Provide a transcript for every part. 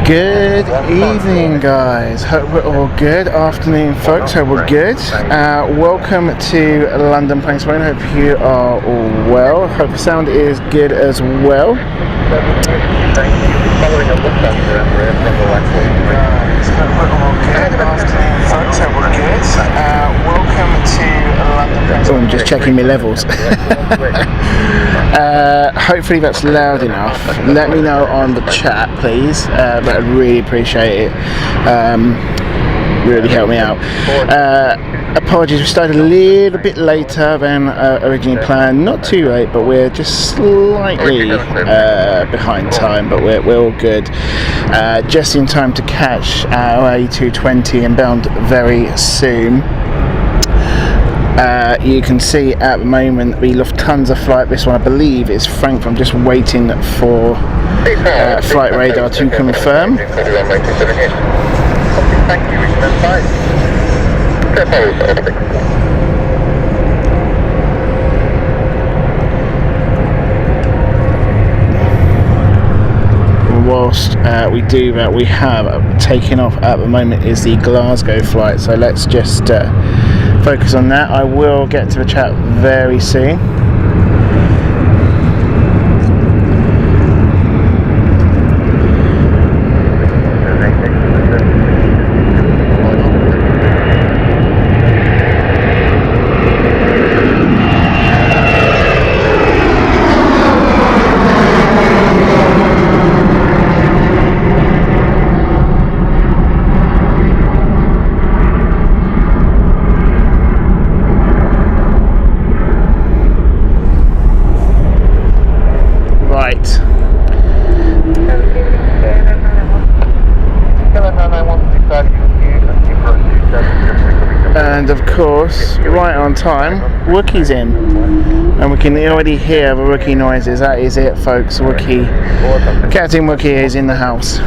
Good evening, guys. Hope we're all good. Afternoon, folks. Hope we're good. Welcome to London Planespotting. Hope you are all well. Hope the sound is good as well. Following a look under from the Runway. Hope we're all good. Afternoon, folks. Hope we're good. Welcome to London Planespotting. Oh, I'm just checking my levels. Hopefully that's loud enough. Let me know on the chat, please. But I'd really appreciate it. Really help me out. Apologies, we started a little bit later than originally planned. Not too late, but we're just slightly behind time, but we're all good. Just in time to catch our A220 inbound very soon. You can see at the moment the Lufthansa flight, this one I believe is Frankfurt. I'm just waiting for flight radar to confirm. Whilst we do that, we have taken off at the moment is the Glasgow flight, so let's just focus on that. I will get to the chat very soon. And of course, right on time, Wookie's in, and we can already hear the Wookie noises. That is it, folks. Wookie, Captain Wookie is in the house.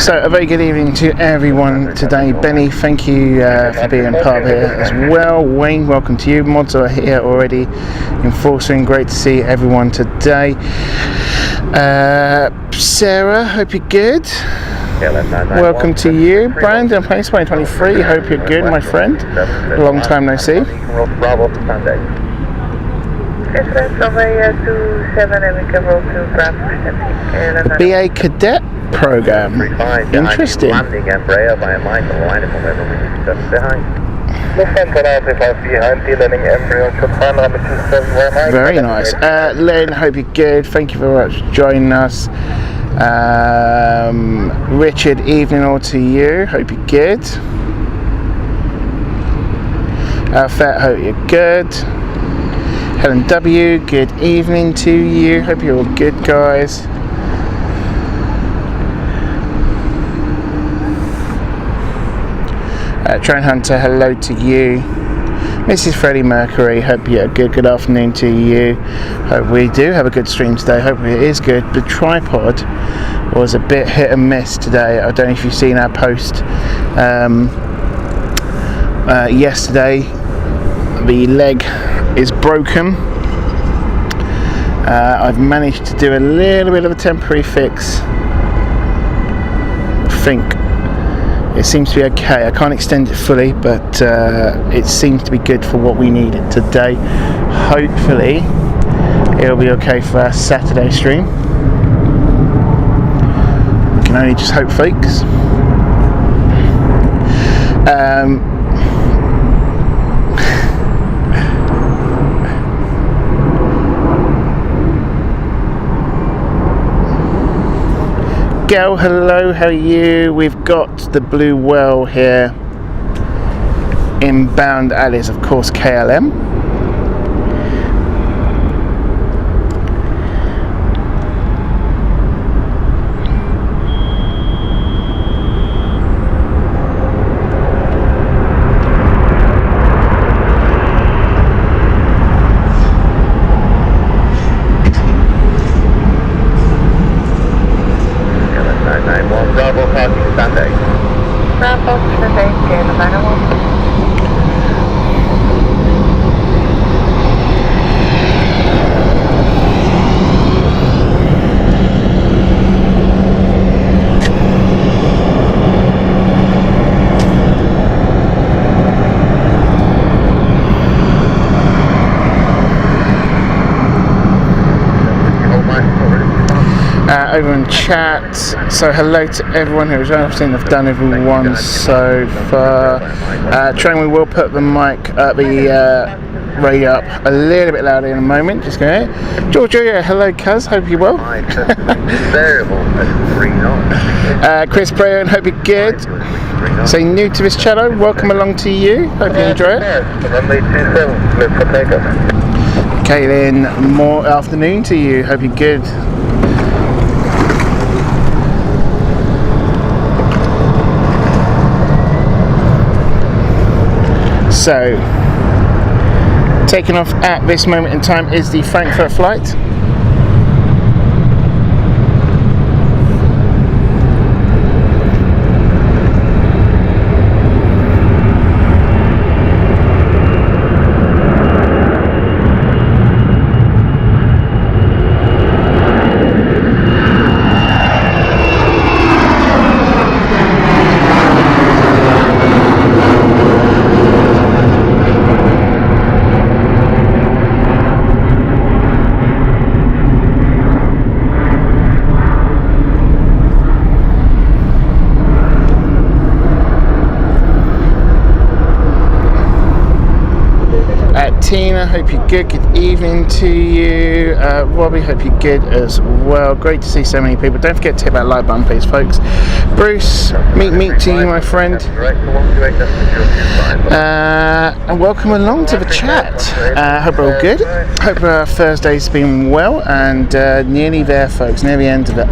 So a very good evening to everyone today. Benny, thank you for being part of it as well. Wayne, welcome to you. Mods are here already in full swing. Great to see everyone today. Sarah, hope you're good. Welcome to you. Brandon, Planespotting 23, hope you're good, my friend. Long time no see. The BA Cadet program. Interesting. Very nice. Len, hope you're good. Thank you very much for joining us. Richard, evening all to you. Hope you're good. Alfred, hope you're good. Helen W, good evening to you. Hope you're all good, guys. Train Hunter, hello to you. Mrs. Freddie Mercury, hope you're good. Good afternoon to you. Hope we do have a good stream today. Hope it is good. The tripod was a bit hit and miss today. I don't know if you've seen our post yesterday. The leg is broken. I've managed to do a little bit of a temporary fix. I think it seems to be okay. I can't extend it fully, but it seems to be good for what we needed today. Hopefully it'll be okay for our Saturday stream. We can only just hope, folks. Miguel, hello, how are you? We've got the Blue Whale here. Inbound Alice, of course, KLM. Over in chat, so hello to everyone who's watching. I've done everyone so far. Train, we will put the mic, the radio up a little bit louder in a moment. Just go ahead. Georgia, hello, cuz. Hope you're well. Chris Brown, hope you're good. So new to this channel, welcome along to you. Hope you enjoy it. Okay, then more afternoon to you. Hope you're good. So, taking off at this moment in time is the Frankfurt flight. Tina, hope you're good. Good evening to you. Robbie, hope you're good as well. Great to see so many people. Don't forget to hit that like button, please, folks. Bruce, meet to you, my friend. And welcome along to the chat. Hope we're all good. Hope Thursday's been well and nearly there, folks. Near the end of the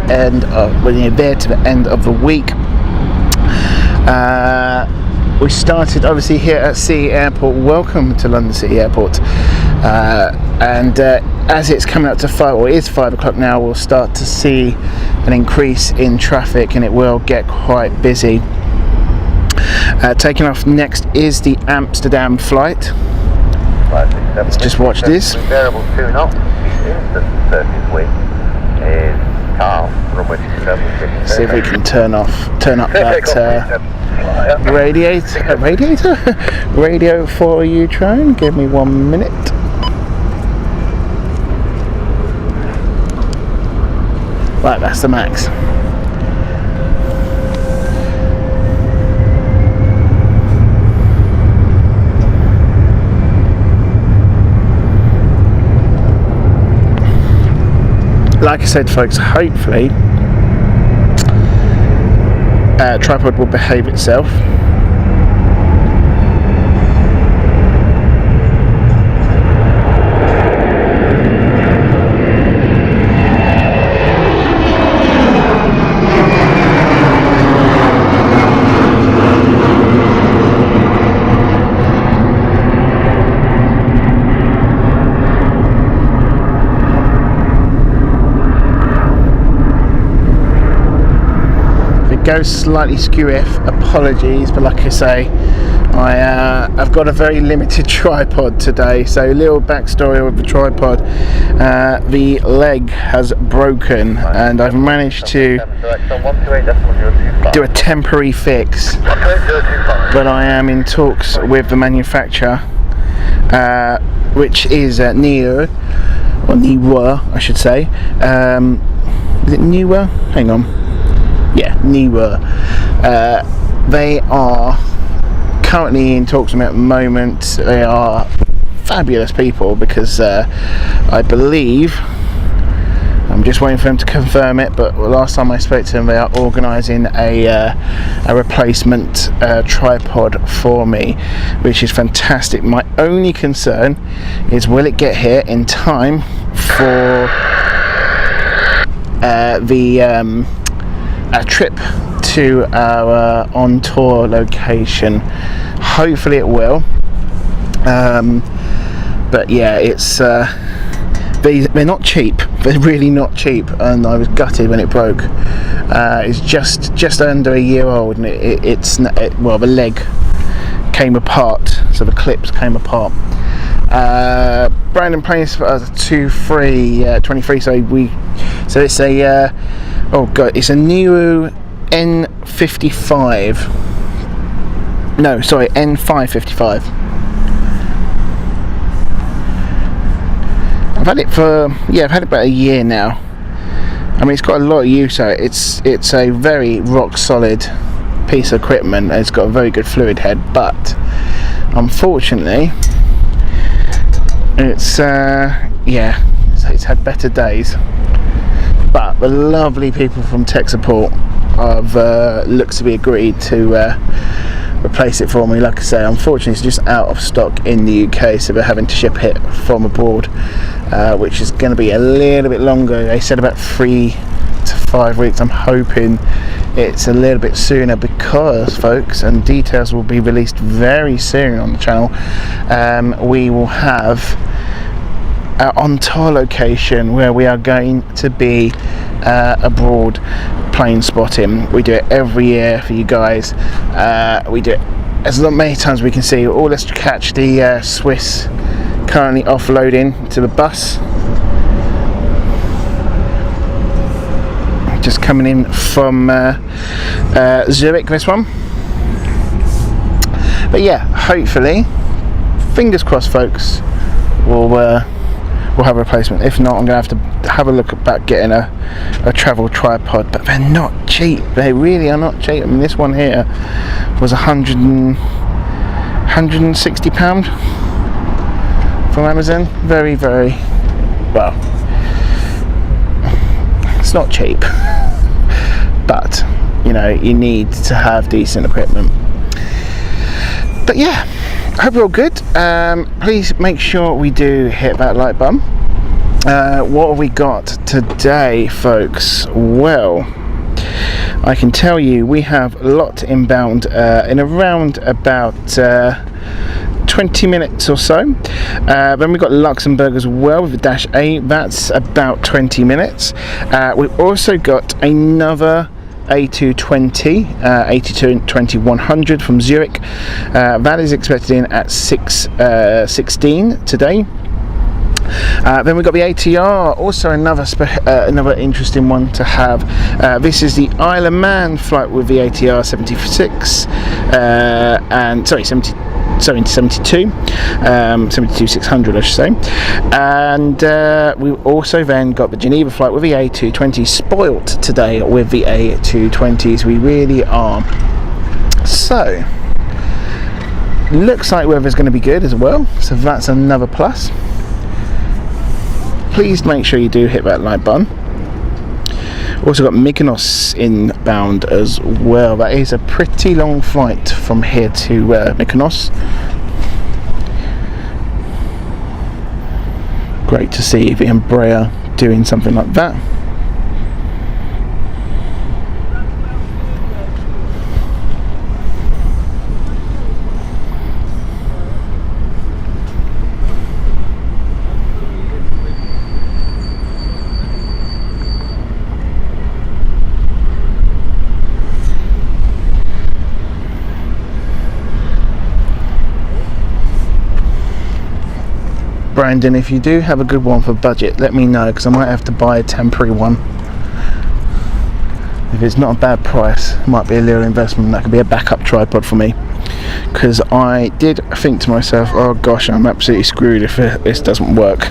we're there to the end of the week. We started obviously here at City Airport. Welcome to London City Airport. And as it's coming up to 5, or it is 5 o'clock now, we'll start to see an increase in traffic and it will get quite busy. Taking off next is the Amsterdam flight. Let's just watch this. Variable 2 knots. The instant surface wind is calm. Runway 27. See if we can turn up that radio for you, Tron. Give me 1 minute. Right, that's the max. Like I said, folks, hopefully tripod will behave itself. Goes slightly skew if, apologies, but like I say, I've got a very limited tripod today. So a little backstory with the tripod. The leg has broken and I've managed to do a temporary fix, but I am in talks with the manufacturer, which is Neo, or Niwa I should say. Is it Niwa? Hang on. Yeah, Niwa. They are currently in talks with me at the moment. They are fabulous people because I believe, I'm just waiting for them to confirm it, but last time I spoke to them, they are organising a replacement tripod for me, which is fantastic. My only concern is, will it get here in time for a trip to our on tour location? Hopefully it will, but yeah, it's they're not cheap. They're really not cheap, and I was gutted when it broke. It's just under a year old, and well, the leg came apart, so the clips came apart. Brandon Planespotting 23, so it's a it's a new N555. I've had it about a year now. I mean, it's got a lot of use out. It's a very rock solid piece of equipment. It's got a very good fluid head, but unfortunately it's had better days. But the lovely people from tech support have looks to be agreed to replace it for me. Like I say, unfortunately it's just out of stock in the UK, so they're having to ship it from abroad, which is going to be a little bit longer. They said about 3 to 5 weeks. I'm hoping it's a little bit sooner, because, folks, and details will be released very soon on the channel, we will have our on tour location where we are going to be abroad Planespotting. We do it every year for you guys. We do it as many times as we can see. Let's catch the Swiss currently offloading to the bus, just coming in from Zurich, this one. But yeah, hopefully, fingers crossed, folks, we'll have a replacement. If not, I'm going to have to have a look about getting a travel tripod, but they're not cheap. They really are not cheap. I mean, this one here was £160 from Amazon. Very, very well. It's not cheap, but you know, you need to have decent equipment. But yeah, I hope you're all good. Please make sure we do hit that like button. What have we got today, folks? Well, I can tell you we have a lot inbound in around about 20 minutes or so. Then we've got Luxembourg as well with the Dash 8. That's about 20 minutes. We've also got another A220 100 from Zurich. That is expected in at 6:16 today. Then we've got the ATR, also another interesting one to have. This is the Isle of Man flight with the ATR 76 72 600, I should say. And we've also then got the Geneva flight with the A220. Spoilt today with the A220s, we really are. So looks like weather's going to be good as well, so that's another plus. Please make sure you do hit that like button. Also got Mykonos inbound as well. That is a pretty long flight from here to Mykonos. Great to see the Embraer doing something like that. Brandon, if you do have a good one for budget, let me know, because I might have to buy a temporary one. If it's not a bad price, it might be a little investment. That could be a backup tripod for me, because I did think to myself, oh gosh, I'm absolutely screwed if this doesn't work.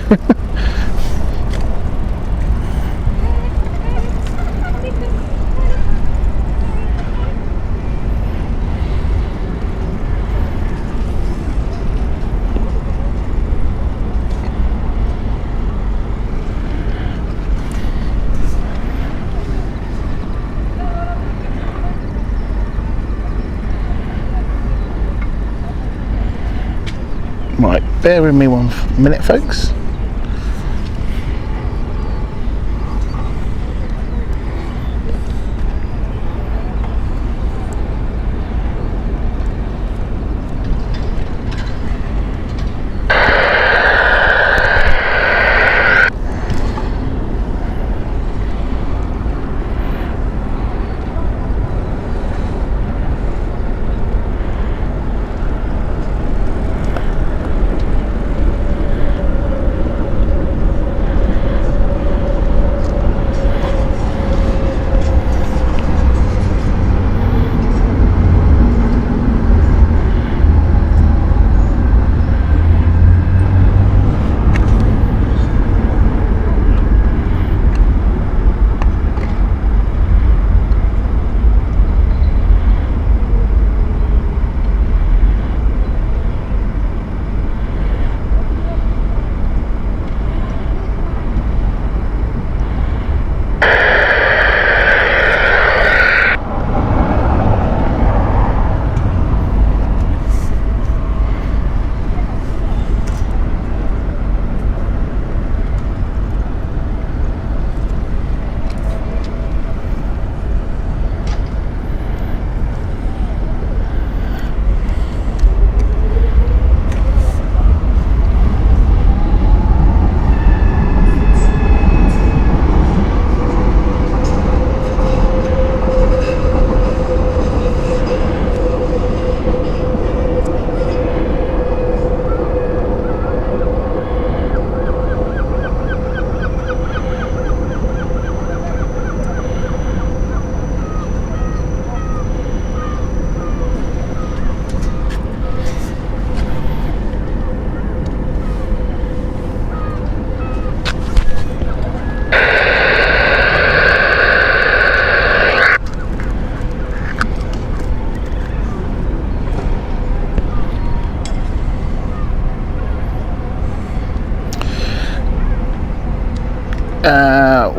Right, bear with me 1 minute, folks.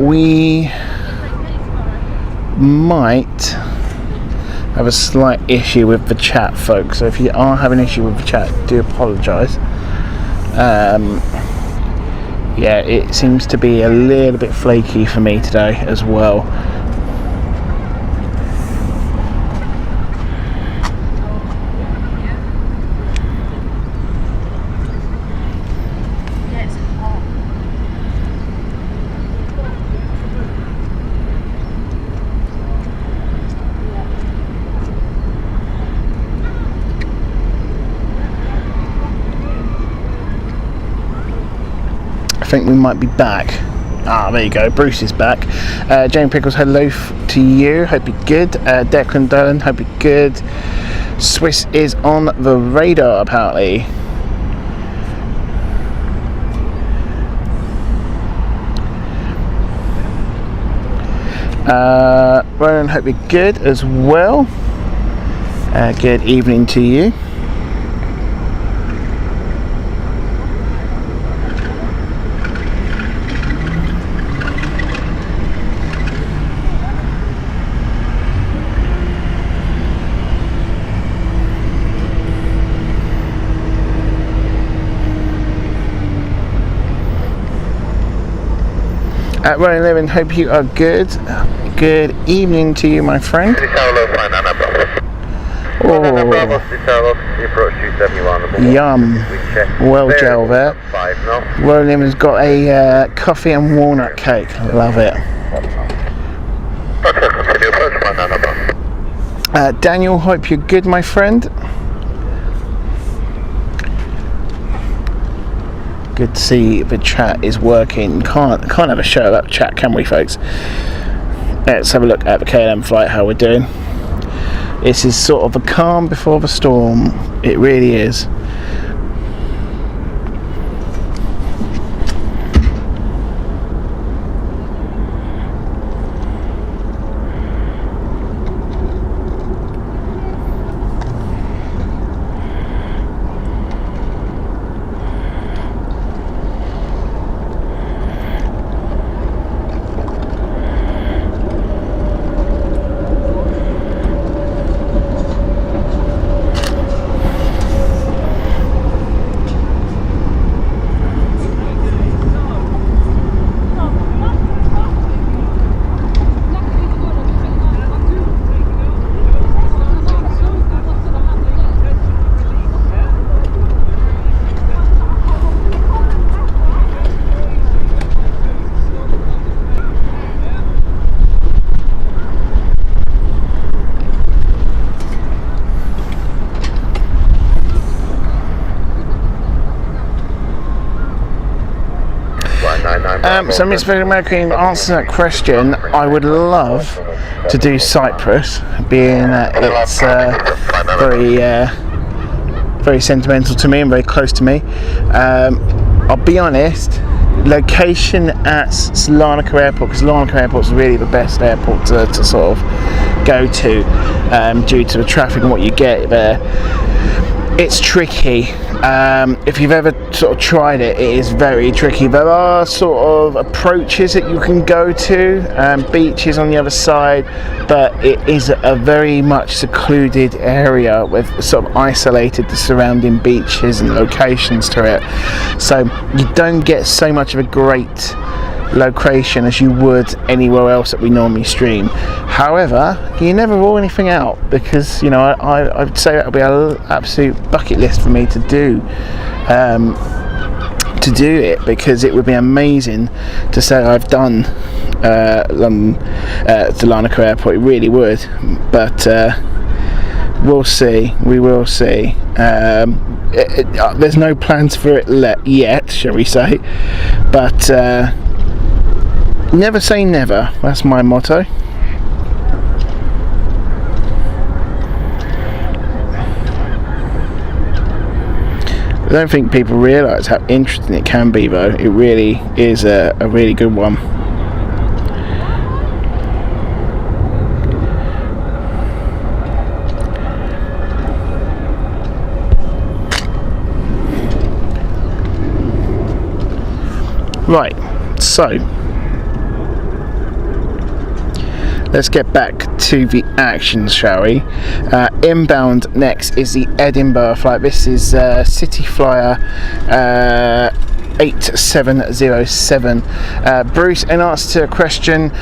We might have a slight issue with the chat, folks, so if you are having an issue with the chat, do apologise. Yeah, it seems to be a little bit flaky for me today as well. I think we might be back. There you go, Bruce is back. Jane Pickles, hello to you, hope you're good. Declan Dolan, hope you're good. Swiss is on the radar apparently. Ronan, hope you're good as well. Good evening to you. Ronan Levin, hope you are good. Good evening to you, my friend. Yum. Well, gel there. Ronan has got a coffee and walnut cake. Love it. Daniel, hope you're good, my friend. Good to see the chat is working. Can't have a show without chat, can we, folks? Let's have a look at the KLM flight, how we're doing. This is sort of a calm before the storm. It really is. So Miss American, in answer to that question, I would love to do Cyprus, being that it's very sentimental to me and very close to me. I'll be honest, location at Larnaca Airport, because Larnaca Airport is really the best airport to sort of go to, due to the traffic and what you get there. It's tricky. If you've ever sort of tried it, it is very tricky. There are sort of approaches that you can go to, beaches on the other side, but it is a very much secluded area with sort of isolated the surrounding beaches and locations to it. So you don't get so much of a great location as you would anywhere else that we normally stream. However, you never rule anything out, because you know I would say that would be an absolute bucket list for me to do it, because it would be amazing to say I've done London to Larnaca Airport. It really would, but we'll see. We will see. There's no plans for it yet, shall we say, but never say never. That's my motto. I don't think people realise how interesting it can be, though. It really is a really good one. Right, so let's get back to the action, shall we? Inbound next is the Edinburgh flight. This is City Flyer 8707. Bruce, in answer to a question,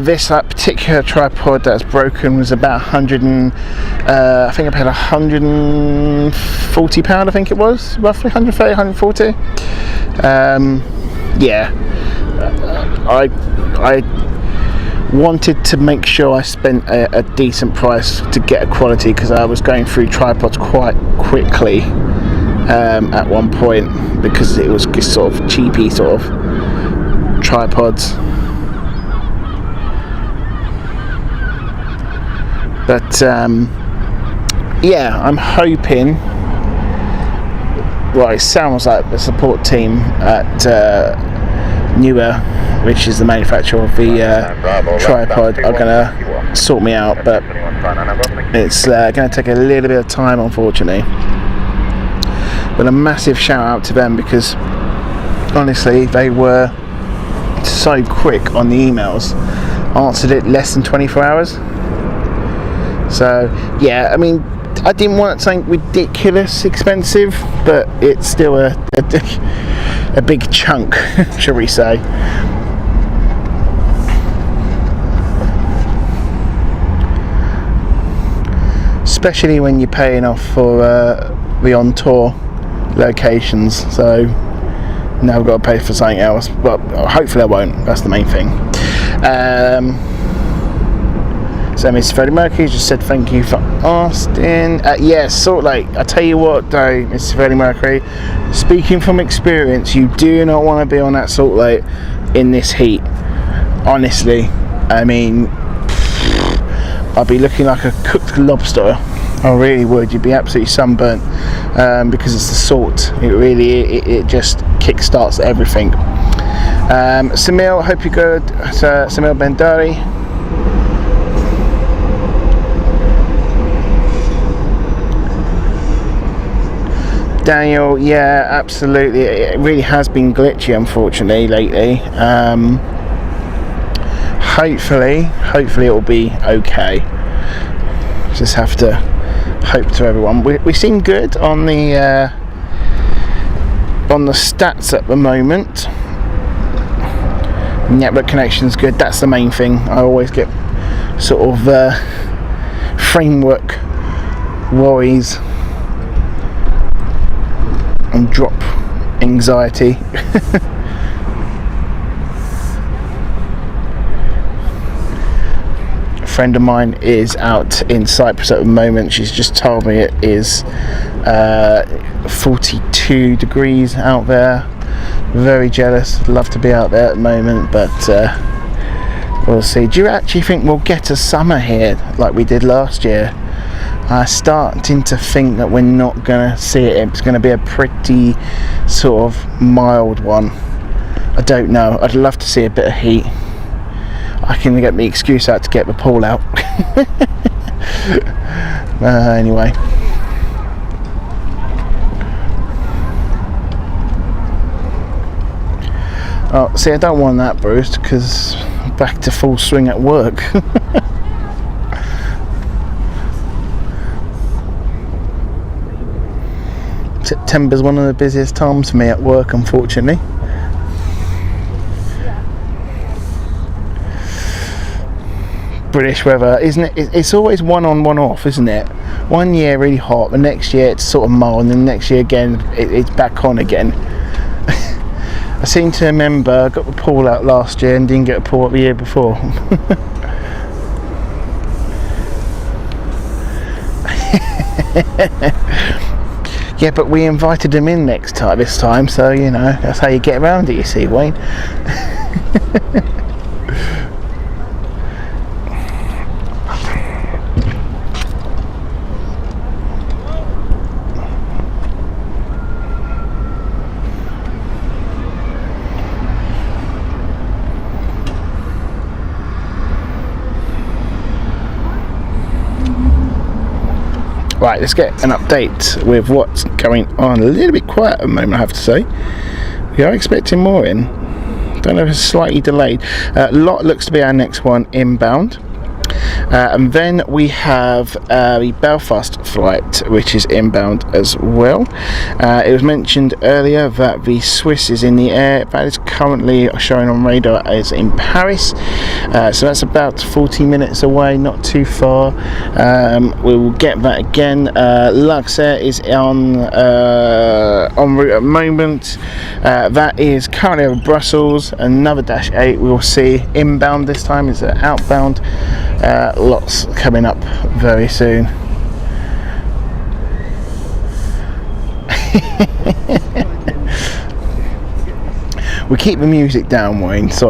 this particular tripod that's broken was about 100 and I think I paid £140, I think it was, roughly 130, 140. Yeah, I wanted to make sure I spent a decent price to get a quality, because I was going through tripods quite quickly at one point, because it was just sort of cheapy sort of tripods. But yeah, I'm hoping. Well, it sounds like the support team at Newer, which is the manufacturer of the tripod, are going to sort me out, but it's going to take a little bit of time, unfortunately. But a massive shout out to them, because honestly they were so quick on the emails, answered it less than 24 hours. So yeah, I mean, I didn't want something ridiculous expensive, but it's still a big chunk, shall we say. Especially when you're paying off for the on-tour locations, so now I've got to pay for something else, but hopefully I won't. That's the main thing. So Mr. Freddie Mercury just said thank you for asking. Yes, Salt Lake. I tell you what though, Mr. Freddie Mercury, speaking from experience, you do not want to be on that Salt Lake in this heat. Honestly, I mean, I'd be looking like a cooked lobster. I really would. You'd be absolutely sunburnt, because it's the salt. It really, it just kick-starts everything. Samil, hope you're good. Samil Bendari. Daniel, yeah, absolutely. It really has been glitchy, unfortunately, lately. Hopefully it will be okay. Just have to hope to everyone. We seem good on the stats at the moment. Network connection's good. That's the main thing. I always get sort of framework worries and drop anxiety. A friend of mine is out in Cyprus at the moment. She's just told me it is 42 degrees out there. Very jealous. Love to be out there at the moment, but we'll see. Do you actually think we'll get a summer here like we did last year? I'm starting to think that we're not going to see it. It's going to be a pretty sort of mild one. I don't know. I'd love to see a bit of heat. I can get my excuse out to get the pool out. Anyway. Oh, see, I don't want that, Bruce, because I'm back to full swing at work. September's one of the busiest times for me at work, unfortunately. British weather, isn't it? It's always one on, one off, isn't it? One year really hot, the next year it's sort of mild, and then the next year again it's back on again. I seem to remember I got the pool out last year and didn't get a pool out the year before. Yeah, but we invited them in this time, so you know, that's how you get around it, you see, Wayne. Right, let's get an update with what's going on. A little bit quiet at the moment, I have to say. We are expecting more in. Don't know if it's slightly delayed. Lot looks to be our next one inbound. And then we have the Belfast flight, which is inbound as well. It was mentioned earlier that the Swiss is in the air. That is currently showing on radar as in Paris. So that's about 40 minutes away, not too far. We will get that again. Luxair is on route at the moment. That is currently over Brussels. Another Dash 8 we will see inbound this time. It's outbound. Lots coming up very soon. We keep the music down, Wayne, so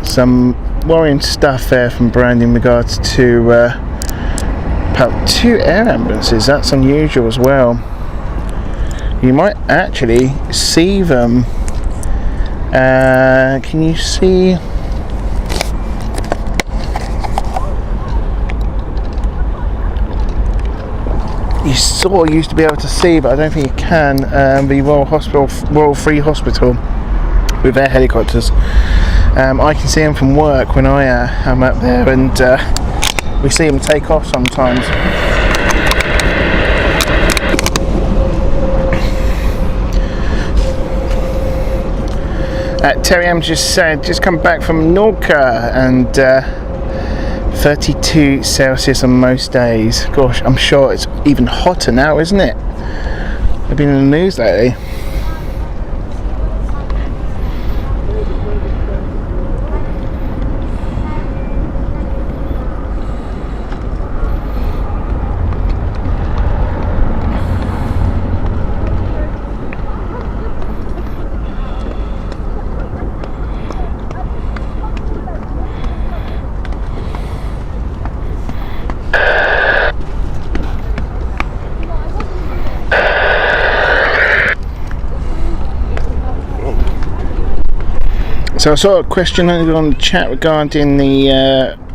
some worrying stuff there from Brandy in regards to about 2 air ambulances. That's unusual as well. You might actually see them. Can you see? You sort of used to be able to see, but I don't think you can. The Royal Free Hospital with their helicopters. I can see them from work when I am up there, and we see them take off sometimes. Terry M just said, just come back from Norca, and 32 Celsius on most days. Gosh, I'm sure it's even hotter now, isn't it? I've been in the news lately. So I saw a question on the chat regarding the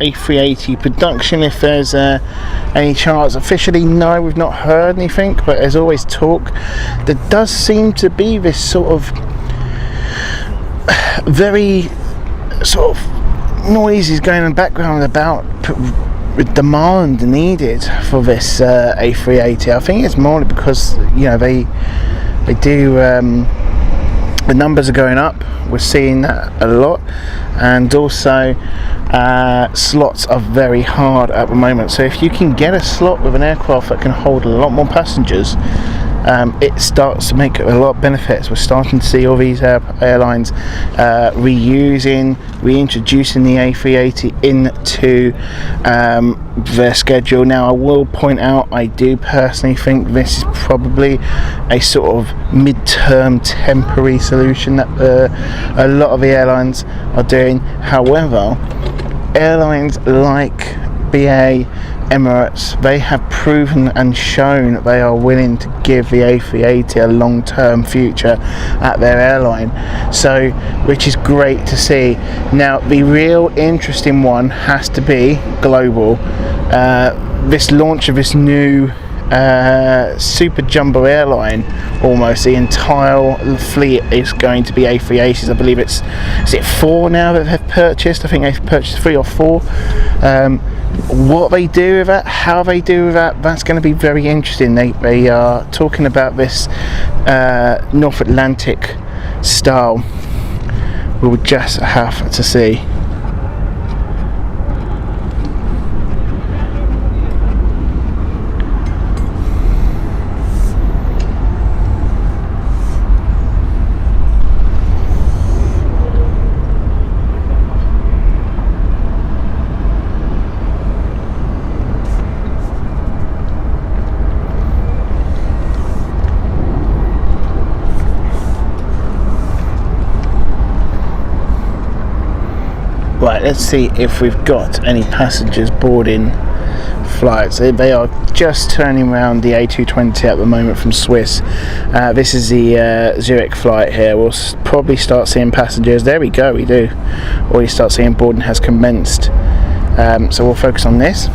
A380 production, if there's any chance. Officially, no, we've not heard anything, but there's always talk. There does seem to be this sort of very sort of noises going in the background about demand needed for this A380. I think it's more because, you know, they do the numbers are going up. We're seeing that a lot, and also slots are very hard at the moment. So if you can get a slot with an aircraft that can hold a lot more passengers, it starts to make a lot of benefits. We're starting to see all these airlines reintroducing the A380 into their schedule. Now I will point out, I do personally think this is probably a sort of mid-term temporary solution that a lot of the airlines are doing. However, airlines like BA, Emirates, they have proven and shown that they are willing to give the A380 a long-term future at their airline, so which is great to see. Now the real interesting one has to be global. This launch of this new super jumbo airline, almost the entire fleet is going to be A380s. I believe is it 4 now that they've purchased? I think they've purchased 3 or 4. What they do with that, how they do with that, that's going to be very interesting. They are talking about this North Atlantic style. We'll just have to see. Right, let's see if we've got any passengers boarding flights. They are just turning around the A220 at the moment from Swiss. This is the Zurich flight here. We'll probably start seeing passengers. There we go, we do. Or you start seeing boarding has commenced. So we'll focus on this.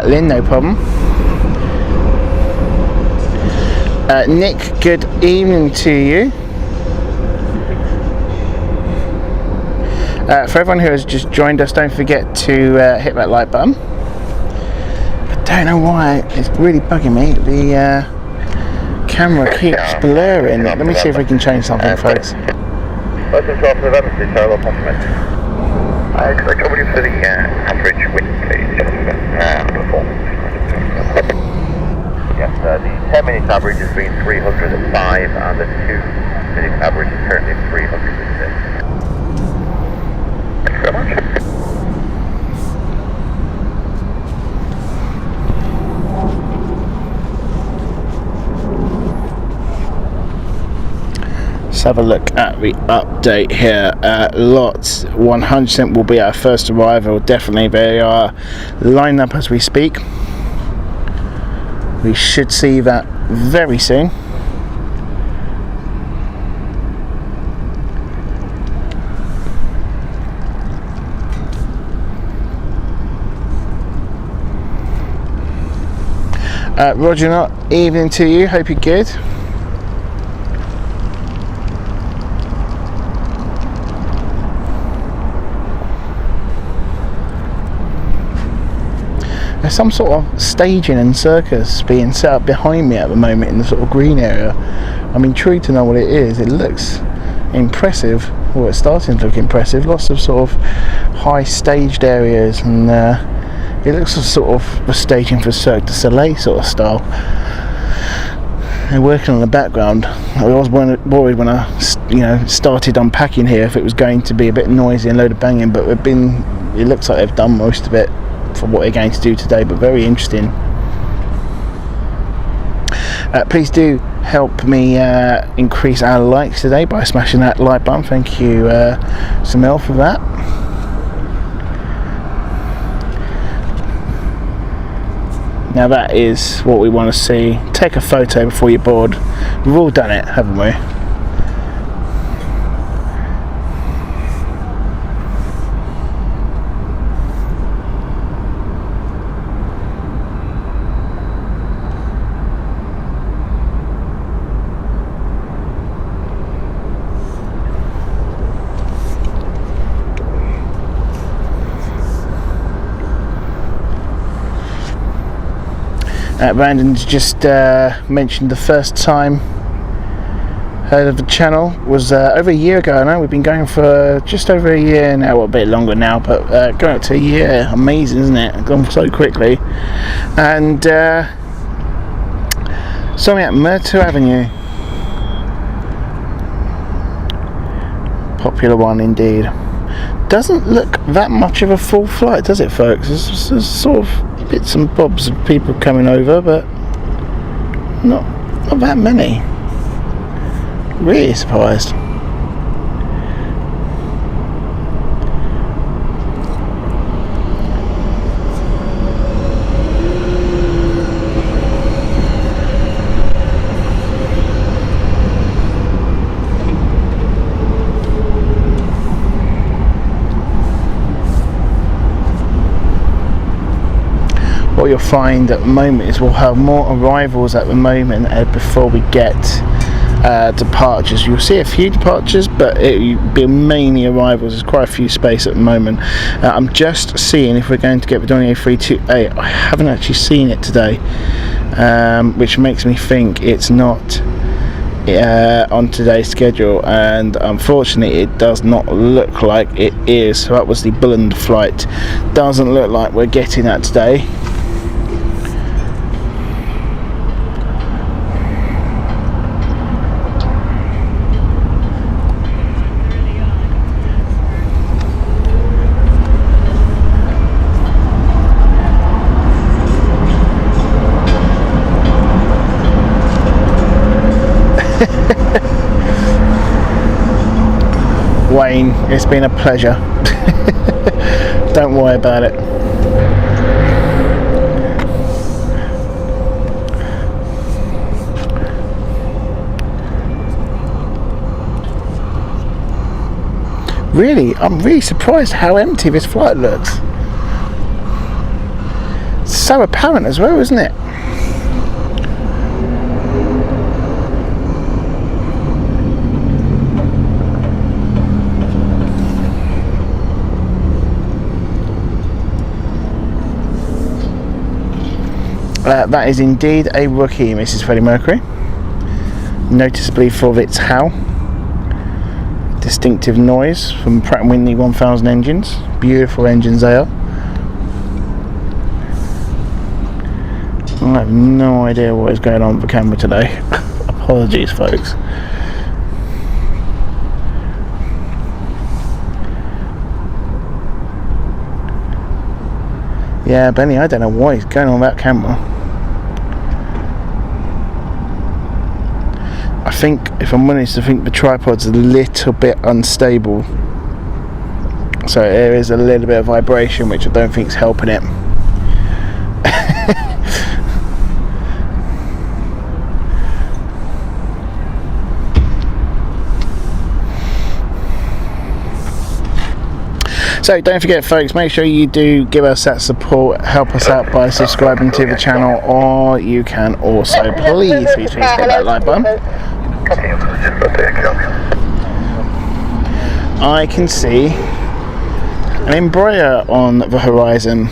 Lynn, no problem. Nick, good evening to you. For everyone who has just joined us, don't forget to hit that like button. I don't know why, it's really bugging me. The camera keeps blurring. Let me see if we can change something, folks. Welcome to November, please, hello, compliment. Could I cover you for the average wind, please? Performance. Yes, the 10-minute average has been 305, and the 2-minute average is currently 306. Thank you very much. Let's have a look at the update here. Lots 100% will be our first arrival. Definitely, they are lined up as we speak. We should see that very soon. Roger, not evening to you. Hope you're good. There's some sort of staging and circus being set up behind me at the moment in the sort of green area. I'm intrigued to know what it is. It looks impressive. Well, it's starting to look impressive. Lots of sort of high staged areas, and it looks sort of a staging for Cirque du Soleil sort of style. They're working on the background. I was worried when I, started unpacking here if it was going to be a bit noisy and a load of banging, but it looks like they've done most of it for what they're going to do today, but very interesting. Please do help me increase our likes today by smashing that like button. Thank you, Samil, for that. Now that is what we want to see. Take a photo before you board. We've all done it, haven't we? Brandon's just mentioned the first time heard of the channel was over a year ago now. We've been going for just over a year now, well, a bit longer now, but going up to a year. Amazing, isn't it? Gone so quickly. And saw me at Myrtle Avenue. Popular one indeed. Doesn't look that much of a full flight, does it, folks? There's sort of bits and bobs of people coming over, but not that many. Really surprised. What you'll find at the moment is we'll have more arrivals at the moment before we get departures. You'll see a few departures, but it'll be mainly arrivals. There's quite a few space at the moment. I'm just seeing if we're going to get the Runway A320. I haven't actually seen it today, which makes me think it's not on today's schedule, and unfortunately it does not look like it is. So that was the Bulland flight. Doesn't look like we're getting that today. Wayne, it's been a pleasure. Don't worry about it. Really, I'm really surprised how empty this flight looks. It's so apparent as well, isn't it? That is indeed a rookie, Mrs. Freddie Mercury. Noticeably full of its howl. Distinctive noise from Pratt & Whitney 1000 engines. Beautiful engines they are. I have no idea what is going on with the camera today. Apologies, folks. Yeah, Benny, I don't know what is going on with that camera. I think, if I'm honest, I think the tripod's a little bit unstable. So there is a little bit of vibration, which I don't think is helping it. So don't forget, folks, make sure you do give us that support, help us out by subscribing to the channel, or you can also please hit that like button. I can see an Embraer on the horizon,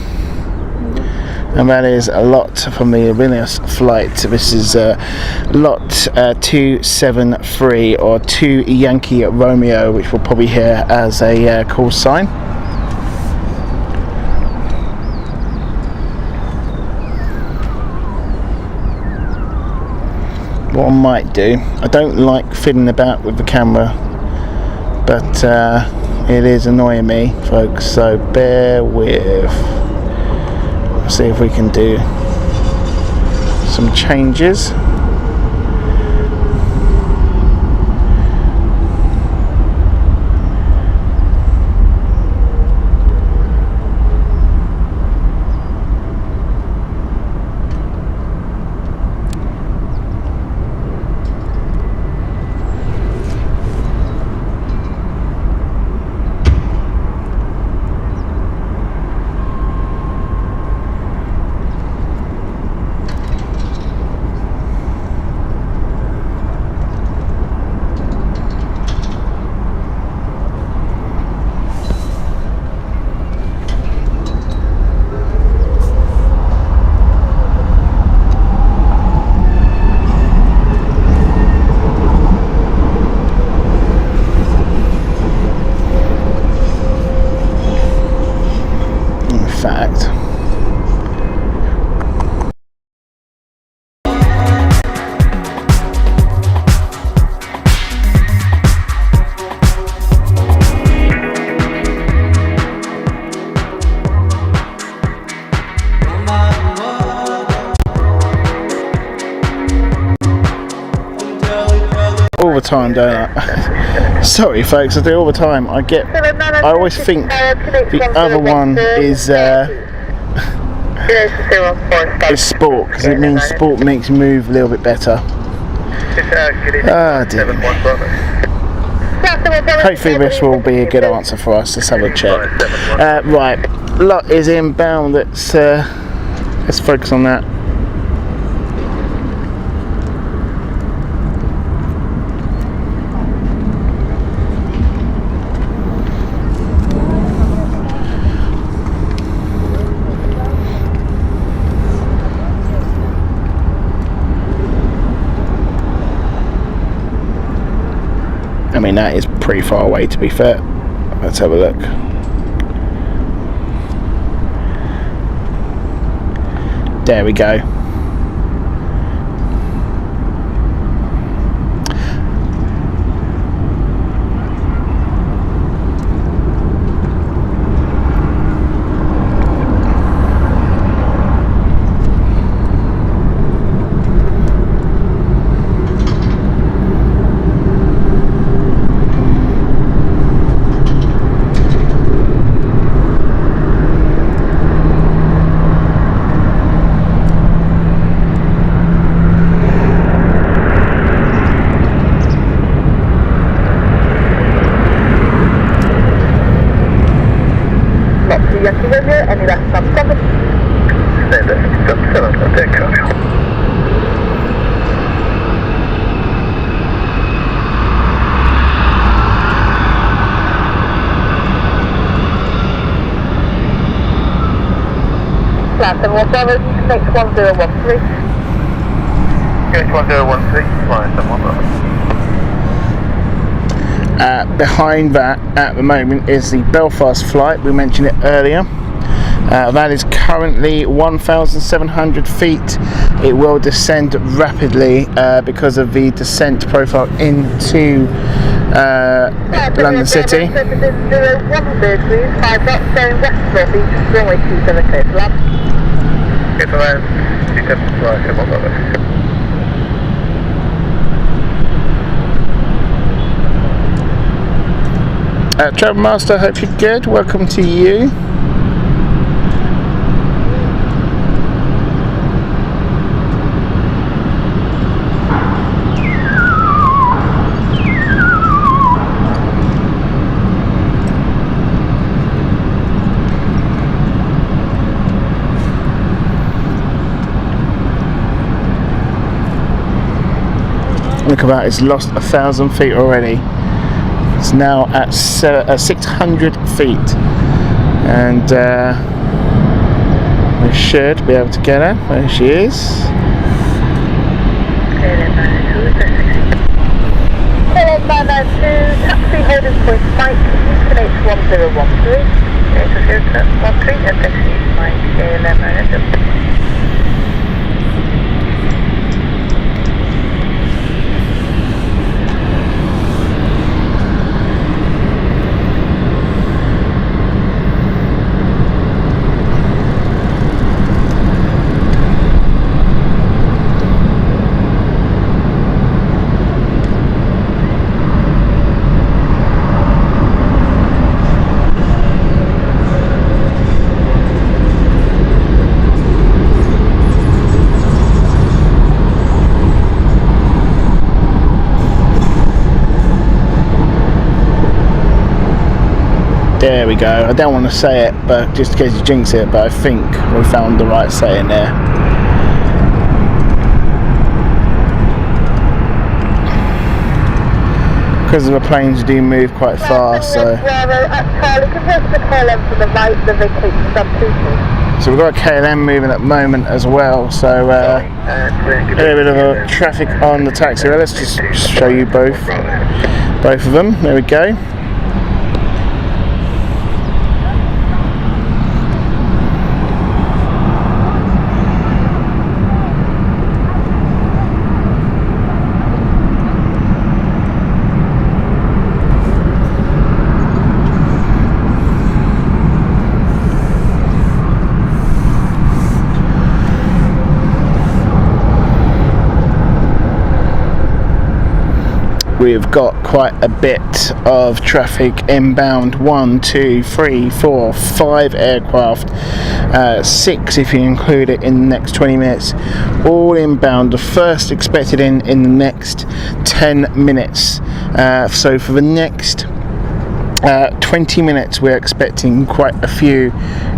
and that is a lot from the Vilnius flight. This is lot 273, or 2 Yankee Romeo, which we'll probably hear as a call sign. What I might do, I don't like fiddling about with the camera, but it is annoying me, folks, so bear with. Let's see if we can do some changes. the time, don't I? Sorry folks, I do all the time. I always think the other one is sport, because it means sport makes you move a little bit better. Ah dear. Hopefully this will be a good answer for us. Let's have a check. Right, lot is inbound. Let's focus on that. I mean, that is pretty far away, to be fair. Let's have a look. There we go. Next 1013. Next 1013, flying 710. Behind that at the moment is the Belfast flight. We mentioned it earlier. That is currently 1,700 feet. It will descend rapidly because of the descent profile into London City. Travel Master, hope you're good. Welcome to you. Look at that, it's lost 1,000 feet already. It's now at 600 feet, and we should be able to get her. There she is. KLM Arrival, taxi holding point Mike, Houston H1013. H1013, and taxi Mike, KLM Arrival. There we go. I don't want to say it, but just in case you jinx it, but I think we found the right saying there. Because the planes do move quite fast, so we've got a KLM moving at the moment as well, so a little bit of a traffic on the taxiway. Let's just show you both of them. There we go. we've got quite a bit of traffic inbound. 1, 2, 3, 4, 5 aircraft, 6 if you include it in the next 20 minutes, all inbound. The first expected in the next 10 minutes. So for the next 20 minutes we're expecting quite a few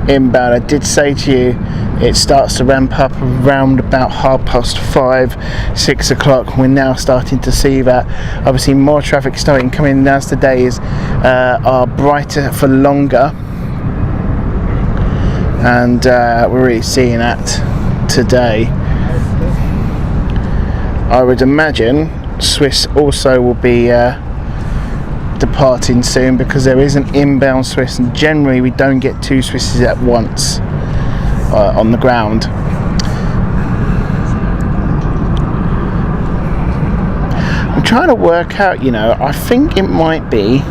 inbound. I did say to you it starts to ramp up around about 5:30, 6 o'clock. We're now starting to see that obviously more traffic starting coming in as the days are brighter for longer, and we're really seeing that today. I would imagine Swiss also will be departing soon, because there is an inbound Swiss, and generally we don't get 2 Swisses at once on the ground. I'm trying to work out, I think it might be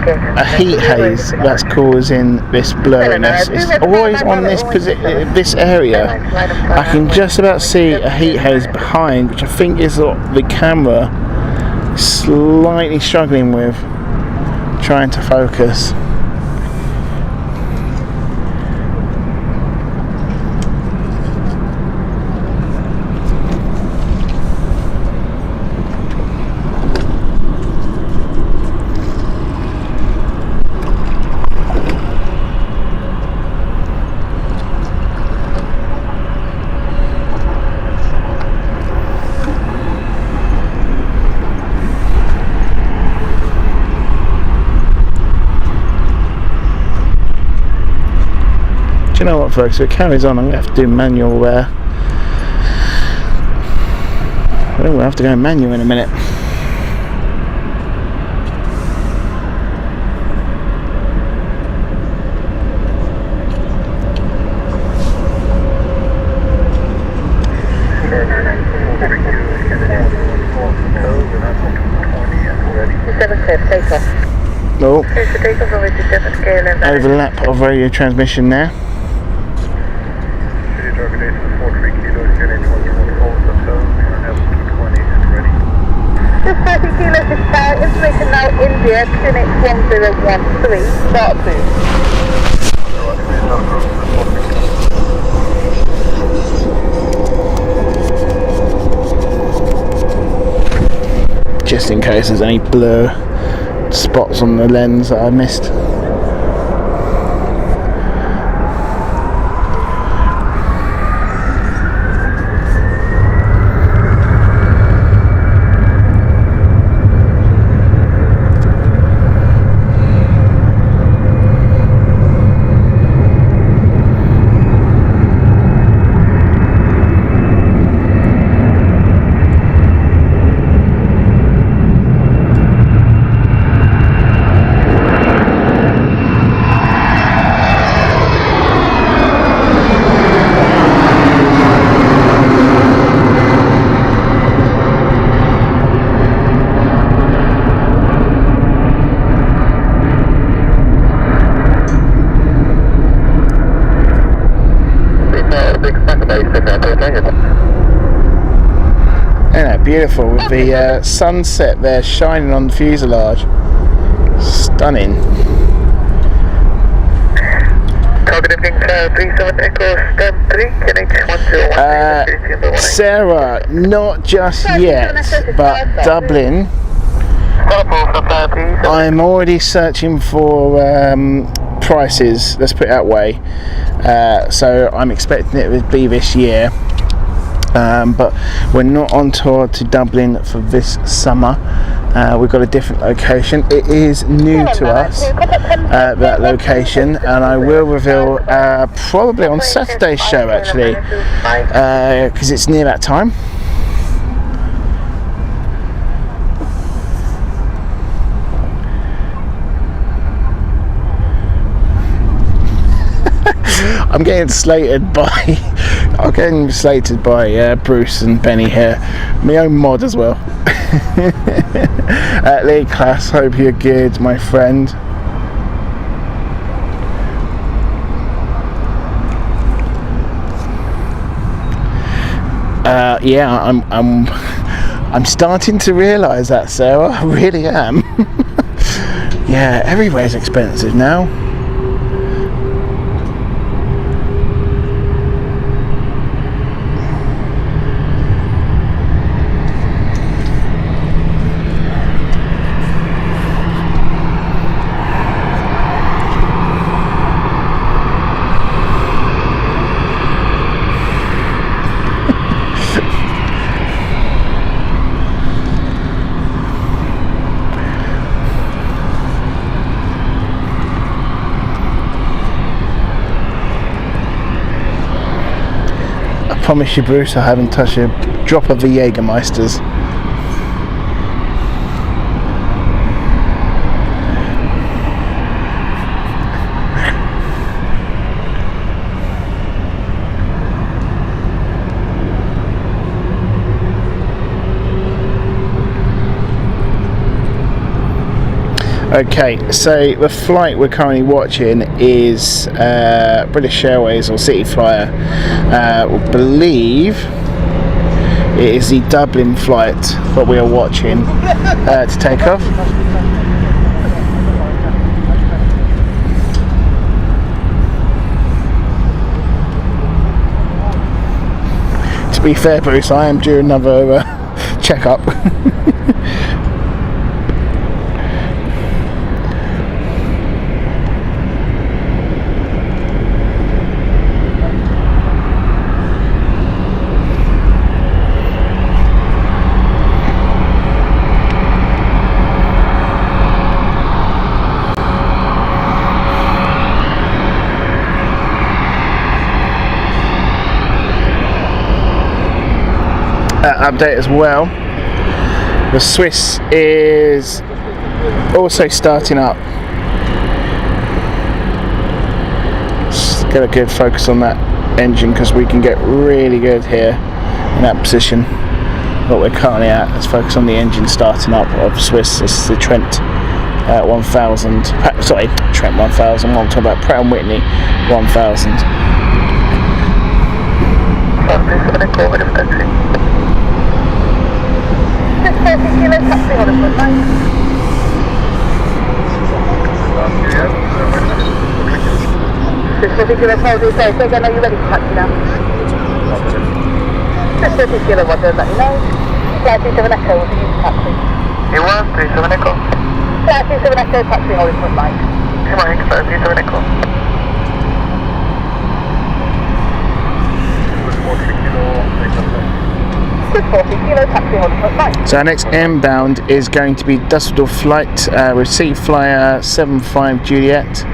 a heat haze that's causing this blurriness. It's always on this area. I can just about see a heat haze behind, which I think is what the camera is slightly struggling with trying to focus. You know what, folks, if it carries on, I'm going to have to do manual I think we'll have to go manual in a minute. Oh, overlap of radio transmission there. Information now, India, Clinic 1013, start approved. Just in case there's any blur spots on the lens that I missed. Beautiful, with the sunset there shining on the fuselage. Stunning. Sarah, not just yet, but Dublin. I'm already searching for prices, let's put it that way. So I'm expecting it to be this year. But we're not on tour to Dublin for this summer. We've got a different location. It is new to us, that location, and I will reveal probably on Saturday's show, actually, because it's near that time. I'm getting slated by Bruce and Benny here. My own mod as well. Lee Class, hope you're good, my friend. Yeah, I'm starting to realise that, Sarah. I really am. Yeah, everywhere's expensive now. I promise you, Bruce, I haven't touched a drop of the Jägermeisters. Okay, so the flight we're currently watching is British Airways or City Flyer. We believe it is the Dublin flight that we are watching to take off. To be fair, Bruce, I am due another check-up. Update as well. The Swiss is also starting up. Just get a good focus on that engine because we can get really good here in that position. What we're currently at, let's focus on the engine starting up of Swiss. This is the Trent 1000. Sorry, Trent 1000. I'm talking about Pratt & Whitney 1000. Just 40 kilo taxi on a foot line. Just 40 kilo hold it there. Say again, are you ready to taxi now? Just 40 kilo, what does let you know? Flight 37 Echo, will you use taxi? You want 37 Echo? Flight 37 Echo, taxi on a foot line. Come on, flight 37 Echo. 40 kilo taxi on a foot line. So our next inbound is going to be Dusseldorf flight with City Flyer 75 Juliet.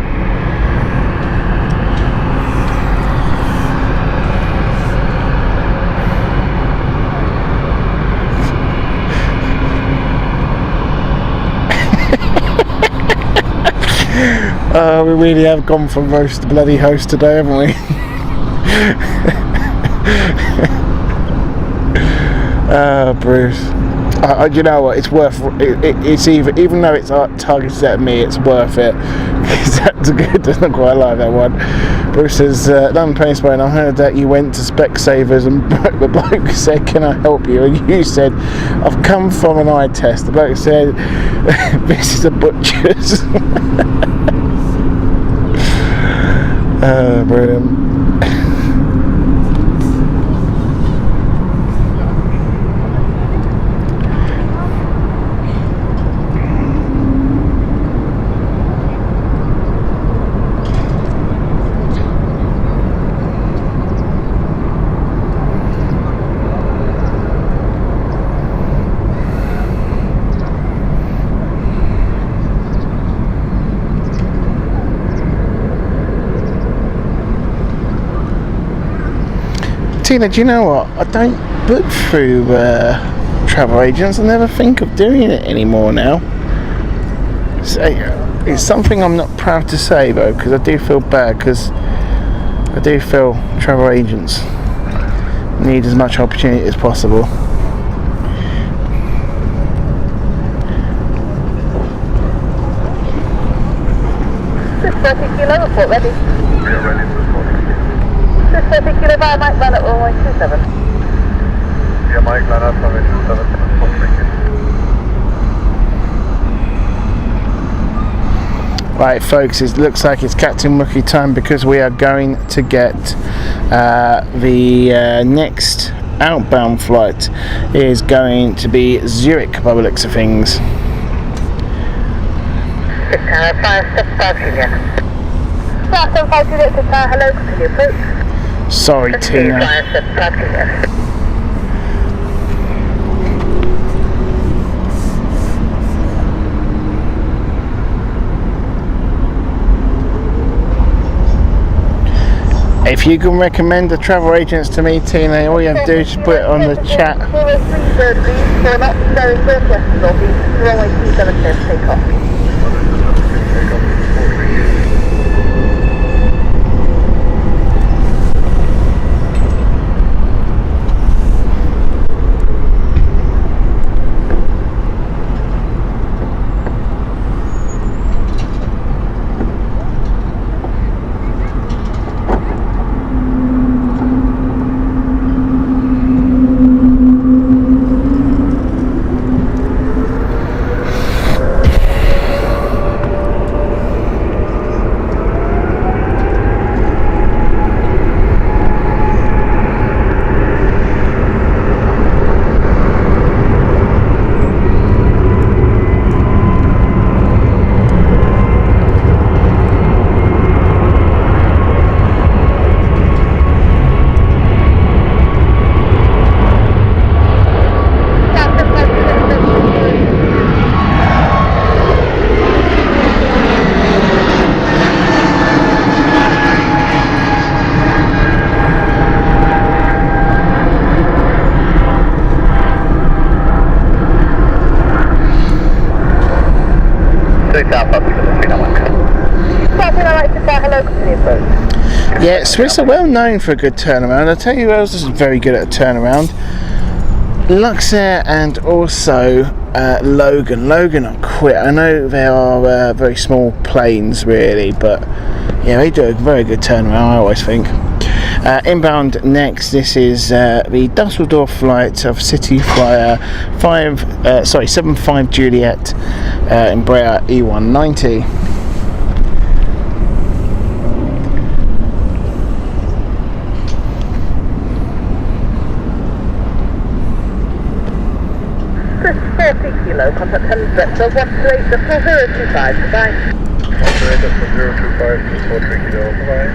We really have gone from roast to bloody host today, haven't we? Bruce, you know what? It's worth. It's even though it's targeted at me, it's worth it. That's good. Doesn't quite like that one. Bruce says, "London Planespotting, I heard that you went to Specsavers and the bloke said, "Can I help you?" And you said, "I've come from an eye test." The bloke said, "This is a butcher's." Brilliant. Tina, do you know what? I don't book through travel agents. I never think of doing it anymore now. It's something I'm not proud to say though, because I do feel bad, because I do feel travel agents need as much opportunity as possible. Just 30 kilo report ready. We are ready for 40. Just 30 kilo via Mike Van at runway 27. Yeah, Mike Van at runway 27. Right, folks, it looks like it's Captain Rookie time because we are going to get the next outbound flight is going to be Zurich by the looks of things. Sorry, Tina. If you can recommend the travel agents to me, Tina, all you have to do is put it on the chat. Yeah, Swiss are well known for a good turnaround. I'll tell you who else is very good at a turnaround. Luxair and also Logan. Logan are quick. I know they are very small planes really, but yeah, they do a very good turnaround, I always think. Inbound next, this is the Dusseldorf flight of City Flyer 75 Juliet Embraer E190. Kilo, contact Hemsworth, so 128, the 4025, goodbye. 128, that's 025, just 43 kilo, bye-bye.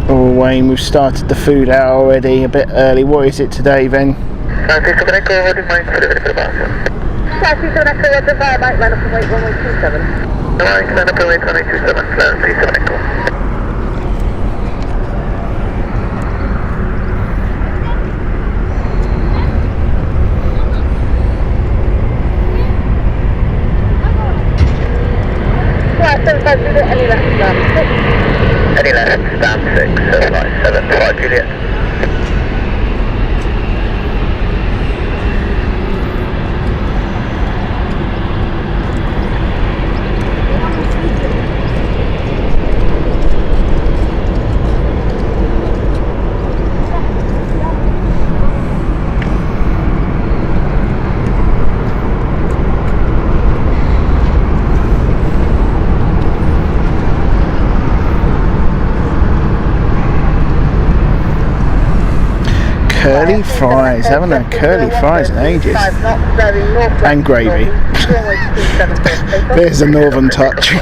Oh, Wayne, we've started the food hour already, a bit early. What is it today, then? Taxi 7 Echo, what do you mind for the bathroom? Taxi 7 Echo, what's the fire bike, line up and wait 1127. Alright, line up and wait 1227, plan 37 Echo. Right, 75 Juliet, any left stand 6. Any left stand 6, so flight 75 Juliet. Curly fries, haven't had curly fries in ages. And gravy. There's a northern touch.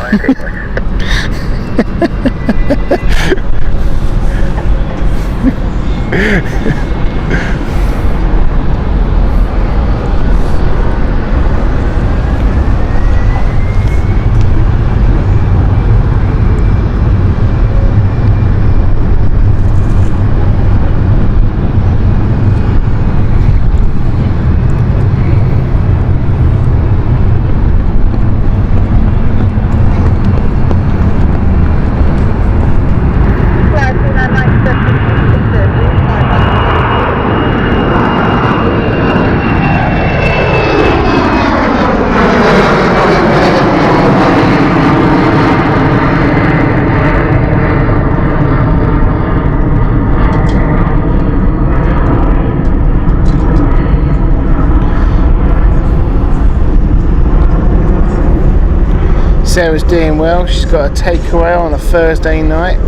Sarah's doing well. She's got a takeaway on a Thursday night.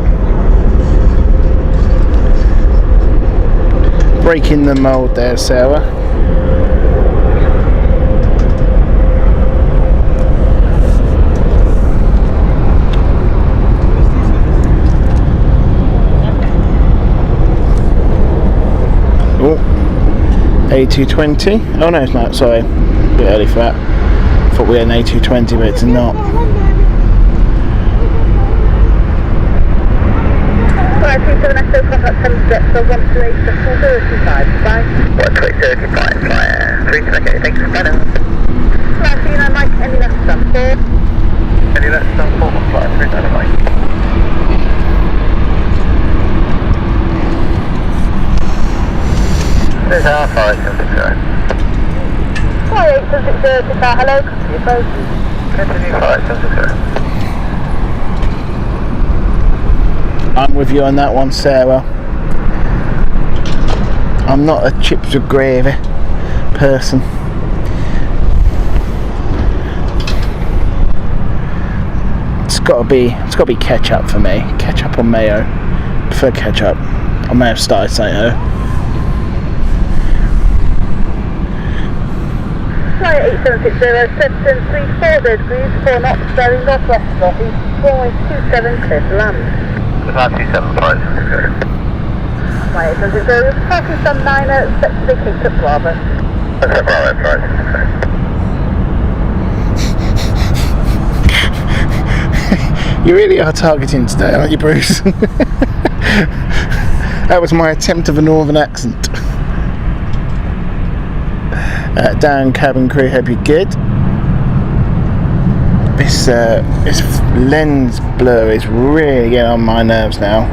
Breaking the mould there, Sarah. Oh, A220. Oh no, it's not. Sorry, a bit early for that. I thought we had an A220, but it's not. Alright, 37 Echo, contact 10 steps, so 128.35, bye. 128.35, fire 3, okay, thanks, bye now. Alright, so you know, Mike, any left transport? Any left transport, fire 3, Mike. There's our 5870. 5870, hello, continue both. Continue 5870. I'm with you on that one, Sarah. I'm not a chips with gravy person. It's got to be ketchup for me. Ketchup or mayo. I prefer ketchup. I may have started saying oh. Flight 8760, Sefton 34 degrees, 4 knots, bearing northwest northeast, runway 27, clear to land. About 275, okay. Flight 8760, passing sun 9, expect to be kicked up Bravo. Okay, Bravo, right, okay. You really are targeting today, aren't you, Bruce? That was my attempt of a northern accent. Down cabin crew, hope you're good. This lens blur is really getting on my nerves now.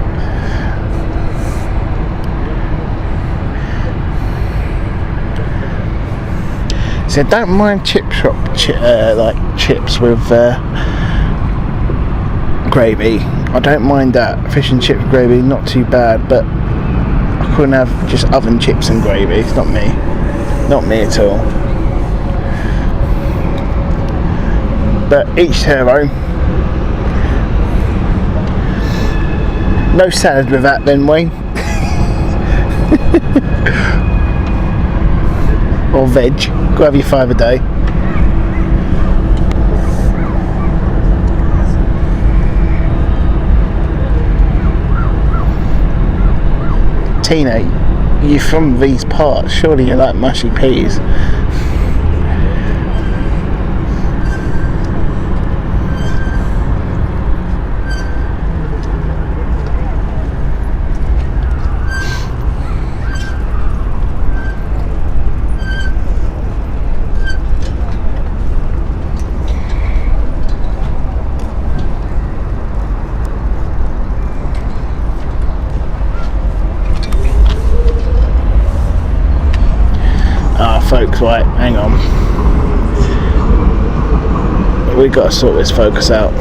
So I don't mind chips with gravy. I don't mind that. Fish and chips gravy, not too bad, but I couldn't have just oven chips and gravy. It's not me. Not me at all. But each to their own. No salad with that then, Wayne. Or veg. Go have your 5 a day. Tina, you're from these parts. Surely you like mushy peas. Folks, right, hang on. We've got to sort this focus out.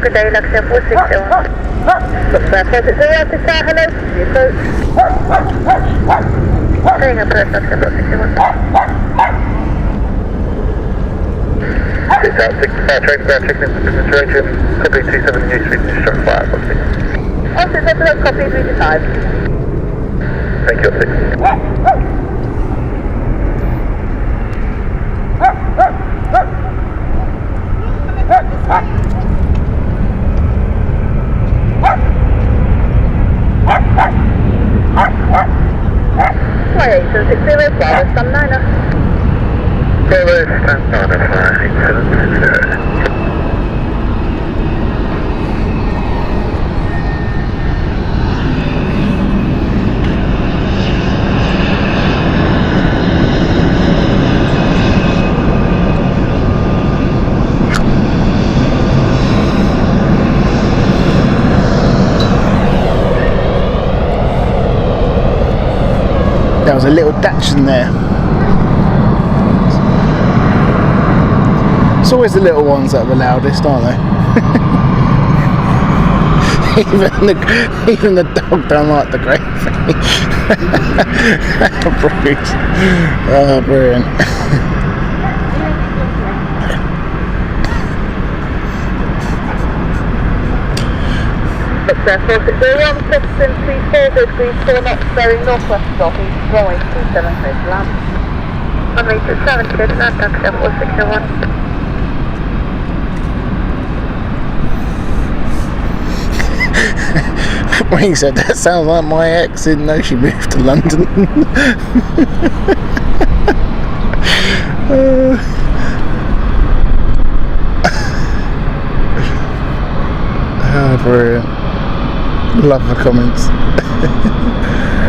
Good day, Luxor 461. Look for approach 0 to start, hello, you approach. Staying approach, Luxor 461. It's out 65 train, ground checking into business direction, copy 27 New Street, instruct fire, copy. Also, zero copy 3 to 5. Thank you, 6. Flight 8760, Bravo, Sun 9er. Bravo, stand on a 5760. There was a little Datsun there. It's always the little ones that are the loudest, aren't they? even the dog don't like the gravy. Bruce. Oh, brilliant. Looks there, 4601, Clifton 34 degrees, 4 knots, bearing northwest of East, runway 27 clear to land. Runway 27 clear to land, taxi 4601. When he said that, sounds like my ex didn't know she moved to London. Oh, brilliant. Love the comments.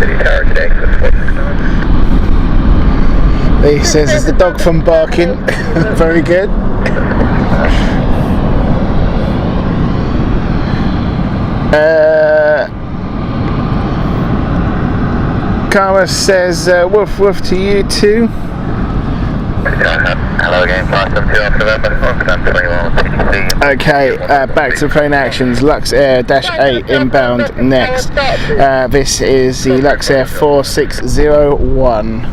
City Tower today, 4609. He says it's the dog from barking. Very good. Karma says woof woof to you too. Hello again, 572 off November, ofcom 21 Okay, back to plane actions. Lux Air -8 inbound next. This is the Lux Air 4601.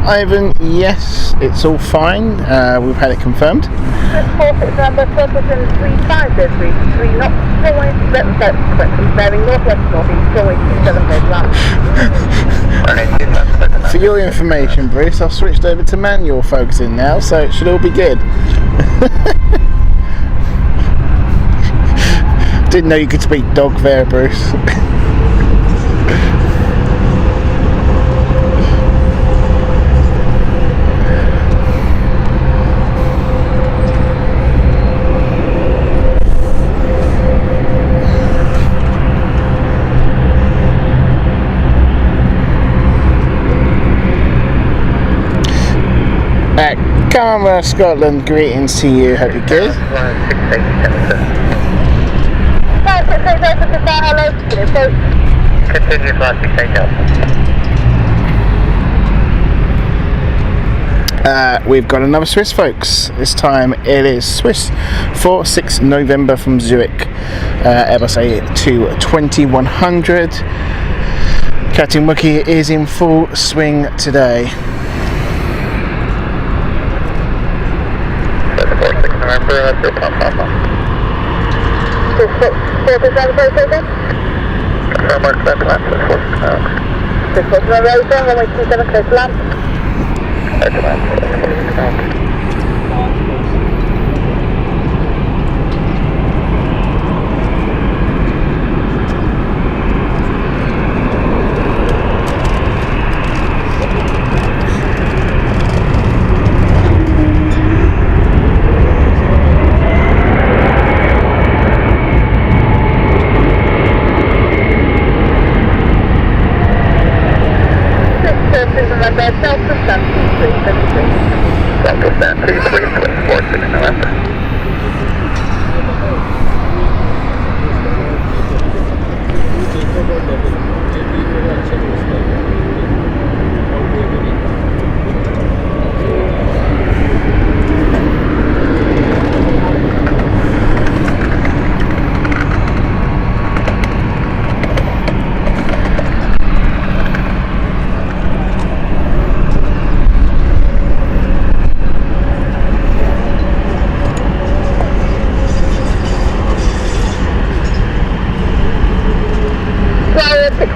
Ivan, yes, it's all fine. We've had it confirmed. 46 number, Clifton 35 degrees, 3 knots, runway 27 bearing northwest northeast, runway 27 clear to land. For your information, Bruce, I've switched over to manual focusing now, so it should all be good. Didn't know you could speak dog there, Bruce. Camera Scotland, greetings to you, hope you're good. Continue flight 680. We've got another Swiss, folks. This time it is Swiss 4-6 November from Zurich. Airbus A220-100. Captain Wookie is in full swing today. November, that's your pop. Mark that plan, 6 November, runway 27 clear to land.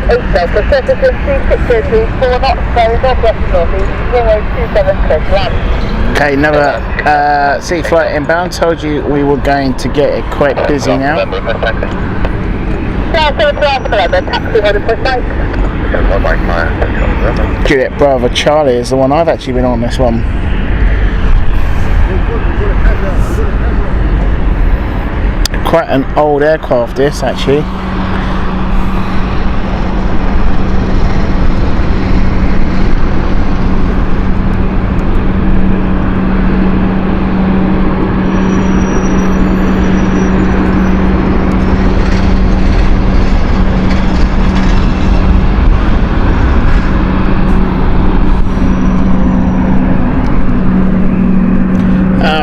8 Delta, surface wind 3603, 4 knots, bearing northwest northeast, runway 27 clear to land. Okay, another city flight inbound. Told you we were going to get it quite busy now. Juliet Bravo Charlie is the one I've actually been on this one. Quite an old aircraft this actually.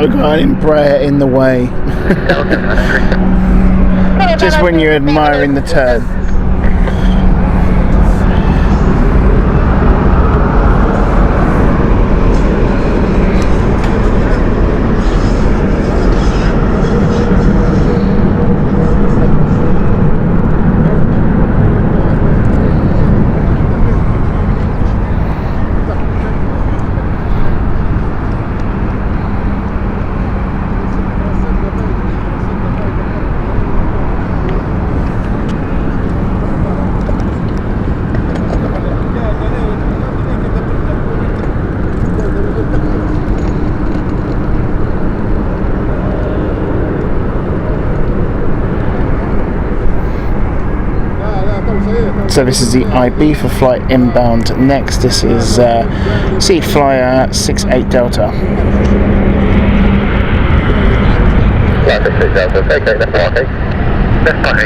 We've got an Embraer in the way. Just when you're admiring the turn. So this is the IB for flight inbound. Next, this is Sea Flyer 68 Delta. Yeah, 68 Delta, okay, that's okay. That's fine,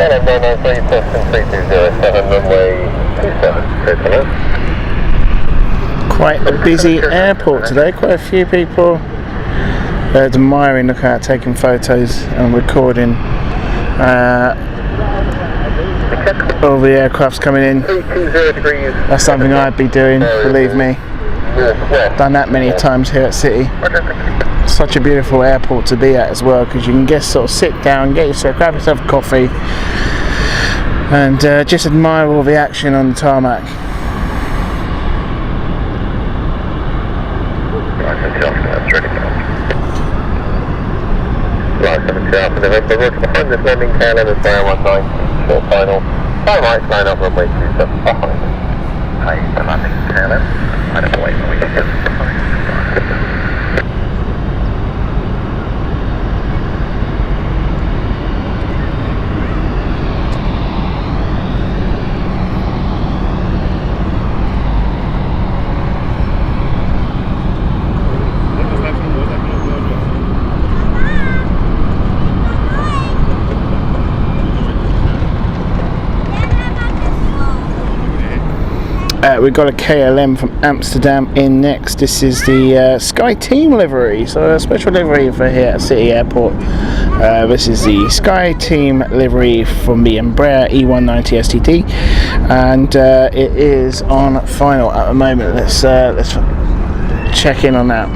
KLM 993, Boston 3207, runway 27, clear to land. Quite a busy airport today. Quite a few people admiring, looking at, taking photos and recording all the aircrafts coming in. That's something I'd be doing, believe me. Done that many times here at City. Such a beautiful airport to be at as well, because you can just sort of sit down, get yourself, grab yourself a coffee, and just admire all the action on the tarmac. Line 70 Alpha November, roger behind this landing, KLM is Fire 190, short final. Fire right, line up runway 27 behind. Haze to landing, KLM. I don't know wait for we can get behind. We've got a KLM from Amsterdam in next. This is the SkyTeam livery, so a special livery for here at City Airport. This is the SkyTeam livery from the Embraer E190 STD, and it is on final at the moment. Let's check in on that.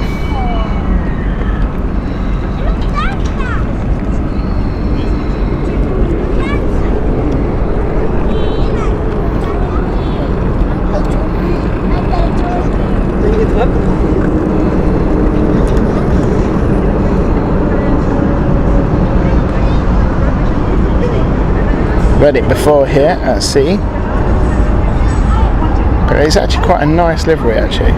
read it before here at sea. But it's actually quite a nice livery actually.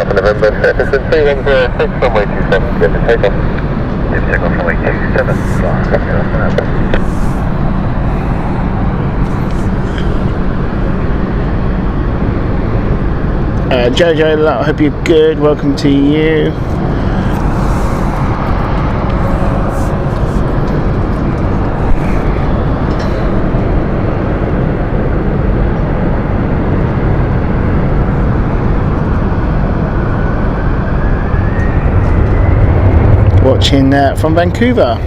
November, Citizen 3106, runway 27, get the takeoff. Give takeoff runway 27, Jojo, I hope you're good. Welcome to you. Watching from Vancouver.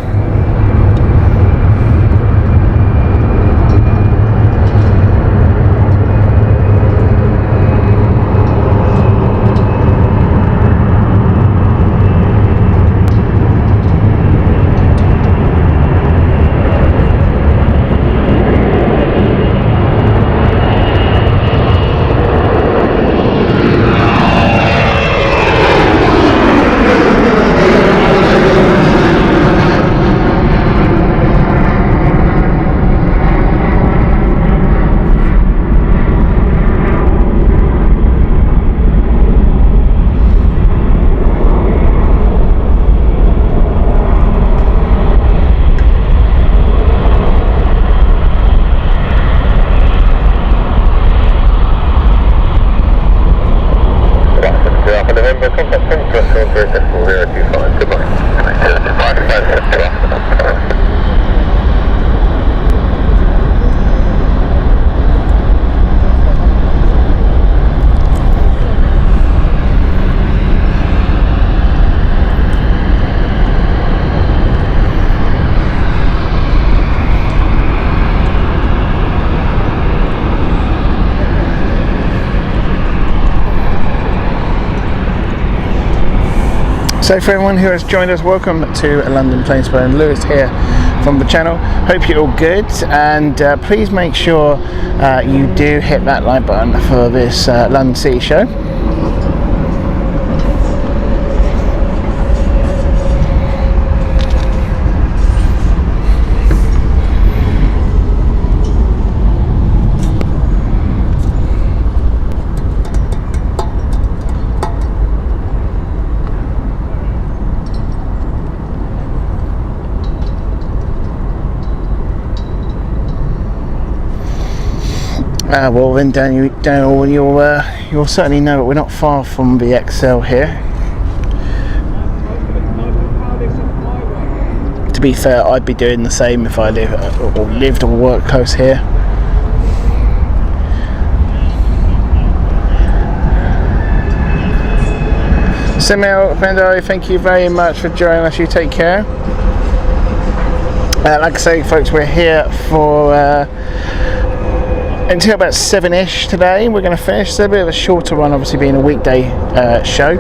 So for everyone who has joined us, welcome to London Planespotting. Lewis here from the channel. Hope you're all good, and please make sure you do hit that like button for this London City show. Well then, Daniel, you'll certainly know that we're not far from the XL here. To be fair, I'd be doing the same if I lived or worked close here. Simil Fendo, thank you very much for joining us. You take care. Like I say, folks, we're here for until about 7ish today. We're going to finish. It's a bit of a shorter run, obviously being a weekday show.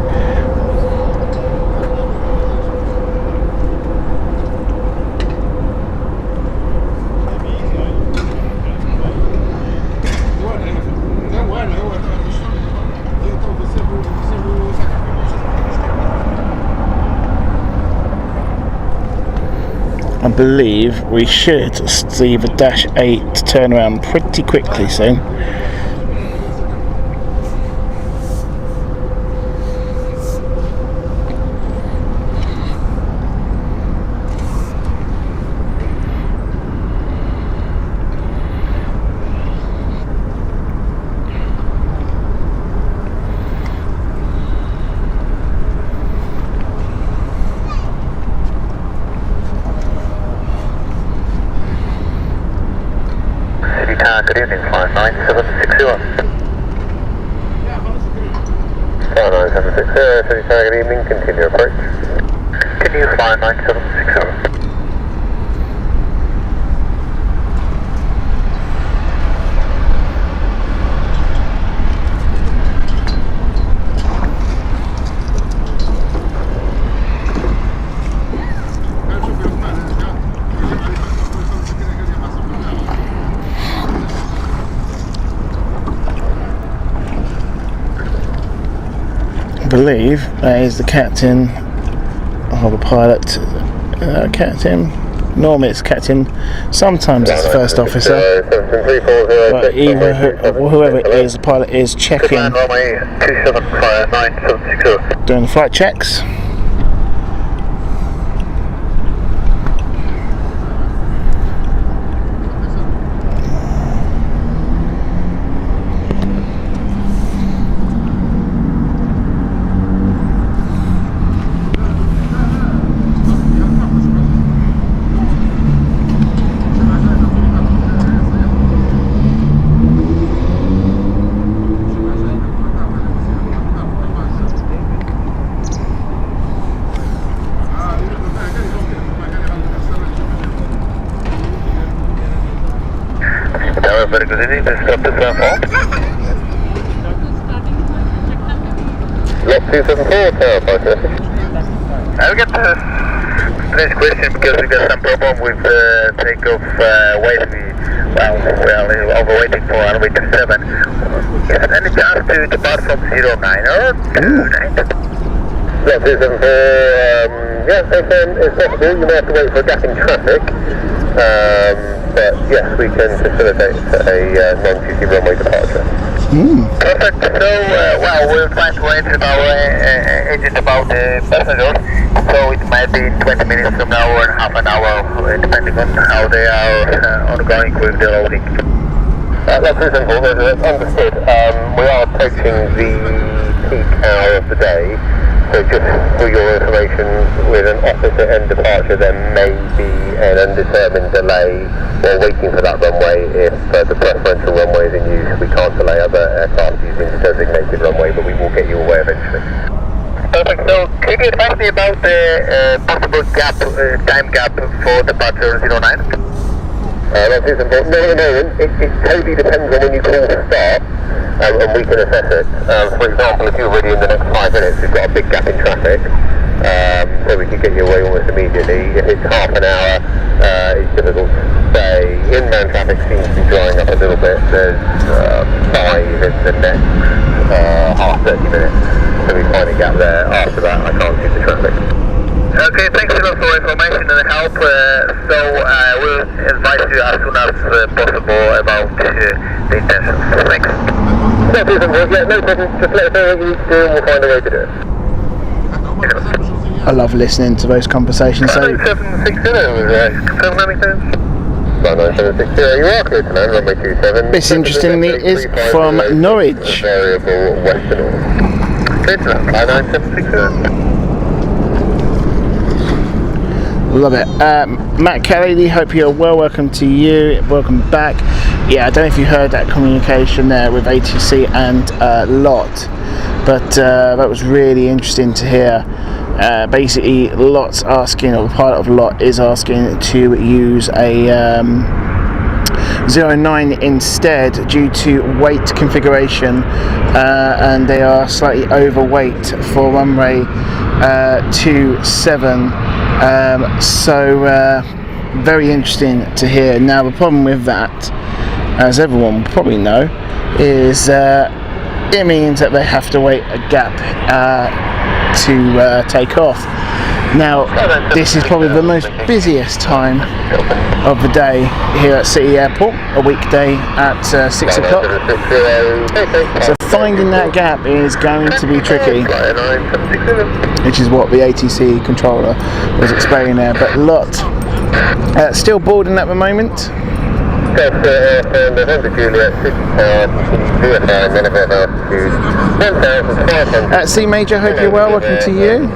I believe we should see the Dash 8 turn around pretty quickly soon. Good evening, 59760. 59760, good evening, continue approach. Continue 59760. I believe that is the captain or the pilot. Captain. Normally it's captain. Sometimes it's the first officer. But either whoever it is, the pilot is checking, doing the flight checks. Very good evening, this is Captain Planespotting. Lot 274, Tower 530. I'll get the next question because we got some problem with takeoff weight. We are overweighting for runway 27. Is there any chance to depart from 09 or 29? Lot 274, yeah, it's possible. You may have to wait for a gap in traffic. But yes, we can facilitate a non-duty runway departure. Perfect. So, well, we're trying to enter our agent about the passengers. So it might be 20 minutes from now or half an hour, depending on how they are ongoing with the loading. That's reasonable. Understood. We are approaching the peak hour of the day. So just for your information, with an opposite end departure there may be an undetermined delay while waiting for that runway. If the preferential runway is in use, we can't delay other aircraft using the designated runway, but we will get you away eventually. Perfect. So can you advise me about the possible gap, time gap for departure 09? That is important. No, at the moment, it totally depends on when you call to start. And we can assess it. For example, if you're ready in the next 5 minutes, we've got a big gap in traffic, so we can get you away almost immediately. If it's half an hour, it's difficult to say. Inbound traffic seems to be drying up a little bit. There's 5 in the next half 30 minutes, so we find a gap there. After that, I can't see the traffic. Okay, thanks a lot for information and help. So I will advise you as soon as possible about the intentions. Thanks. No problem. Just let us know what you need to do and we'll find a way to do it. I love listening to those conversations. So 9760, confirm anything? 9760, you are clear to land, runway 27. this, interestingly, is from Norwich. Variable western order. Clear to land, 9760. Love it. Matt Kelly, hope you're well. Welcome to you. Welcome back. Yeah, I don't know if you heard that communication there with ATC and Lot, but that was really interesting to hear. Basically, Lot's asking, or the pilot of Lot is asking to use a 09 instead due to weight configuration, and they are slightly overweight for runway 27. So very interesting to hear. Now the problem with that, as everyone will probably know, is it means that they have to wait a gap to take off. Now this is probably the most busiest time of the day here at City Airport, a weekday at 6 o'clock. So finding that gap is going to be tricky, which is what the ATC controller was explaining there. But Lot still boarding at the moment. C Major, hope you're well. Welcome to you.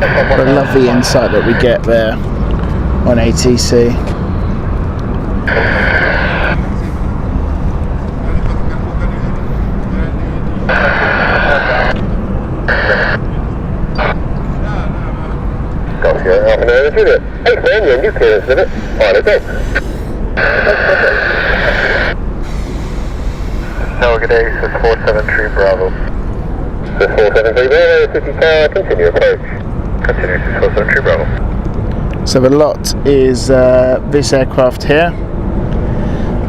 I love the insight that we get there. on ATC. Hey, man, you're new clearance, isn't it? Alright, let's go. No, good day, this is 473 Bravo. This is 473 Bravo, 50 tower, continue approach. Continue, this is 473 Bravo. So the lot is this aircraft here.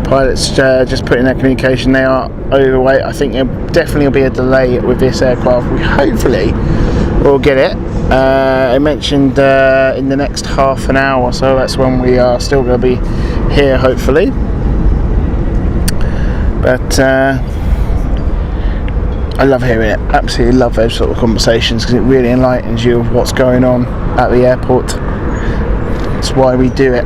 Pilots just put in their communication, they are overweight. I think there definitely will be a delay with this aircraft. We hopefully will get it. I mentioned in the next half an hour or so, that's when we are still going to be here hopefully. But I love hearing it, absolutely love those sort of conversations because it really enlightens you of what's going on at the airport. That's why we do it.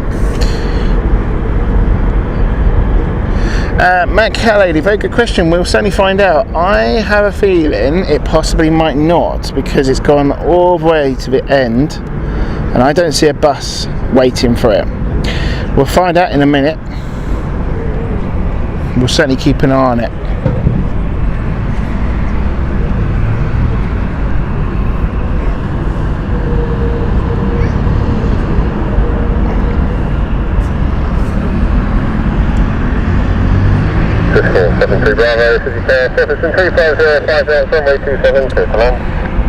Matt Callady, very good question. We'll certainly find out. I have a feeling it possibly might not because it's gone all the way to the end and I don't see a bus waiting for it. We'll find out in a minute. We'll certainly keep an eye on it. This is 473 Bravo, City Tower, surface in 350, runway 27, clear to land.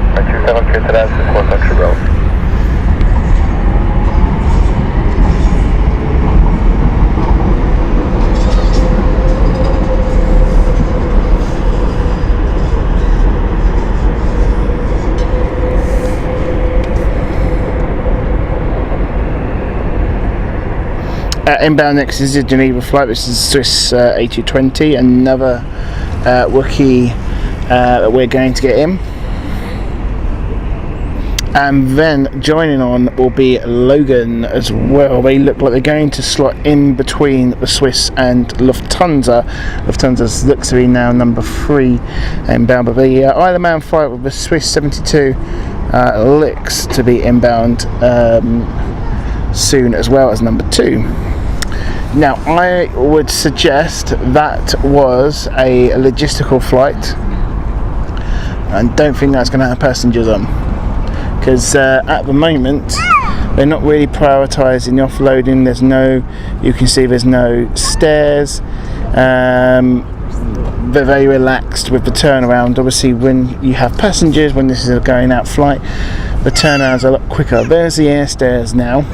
Runway 27, clear to land, this is 473 Bravo. Inbound next is a Geneva flight. This is Swiss A220, another Wookiee that we're going to get in. And then joining on will be Logan as well. They look like they're going to slot in between the Swiss and Lufthansa. Lufthansa looks to be now number 3 inbound, but the Isle of Man flight with the Swiss 72 looks to be inbound soon as well as number 2. Now I would suggest that was a logistical flight and don't think that's going to have passengers on because at the moment they're not really prioritising the offloading. There's no, you can see there's no stairs. They're very relaxed with the turnaround. Obviously when you have passengers, when this is a going out flight, the turnaround's a lot quicker. There's the air stairs now.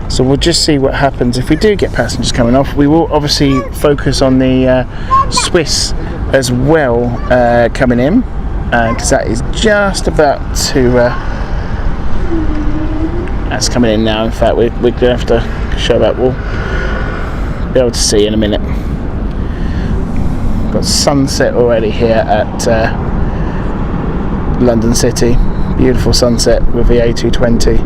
So we'll just see what happens if we do get passengers coming off. We will obviously focus on the Swiss as well coming in because that is just about to that's coming in now. In fact we're going to have to show that. We'll be able to see in a minute. Got sunset already here at London City. Beautiful sunset with the A220.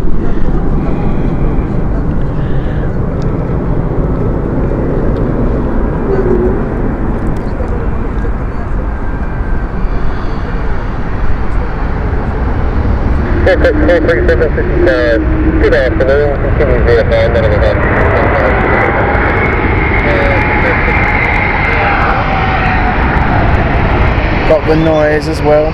Good afternoon, continue VFR, none of the Got the noise as well.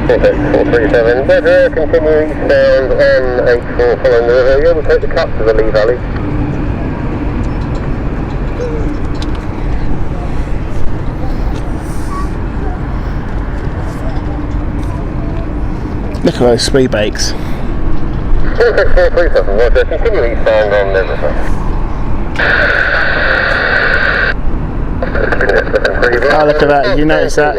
Perfect, 437, Better, continuing sound on 84 following the river. You'll take the cut to the Lee Valley. Look at those speed brakes. 437, Roger, continuing sound on the river. Oh, look at that, you notice that?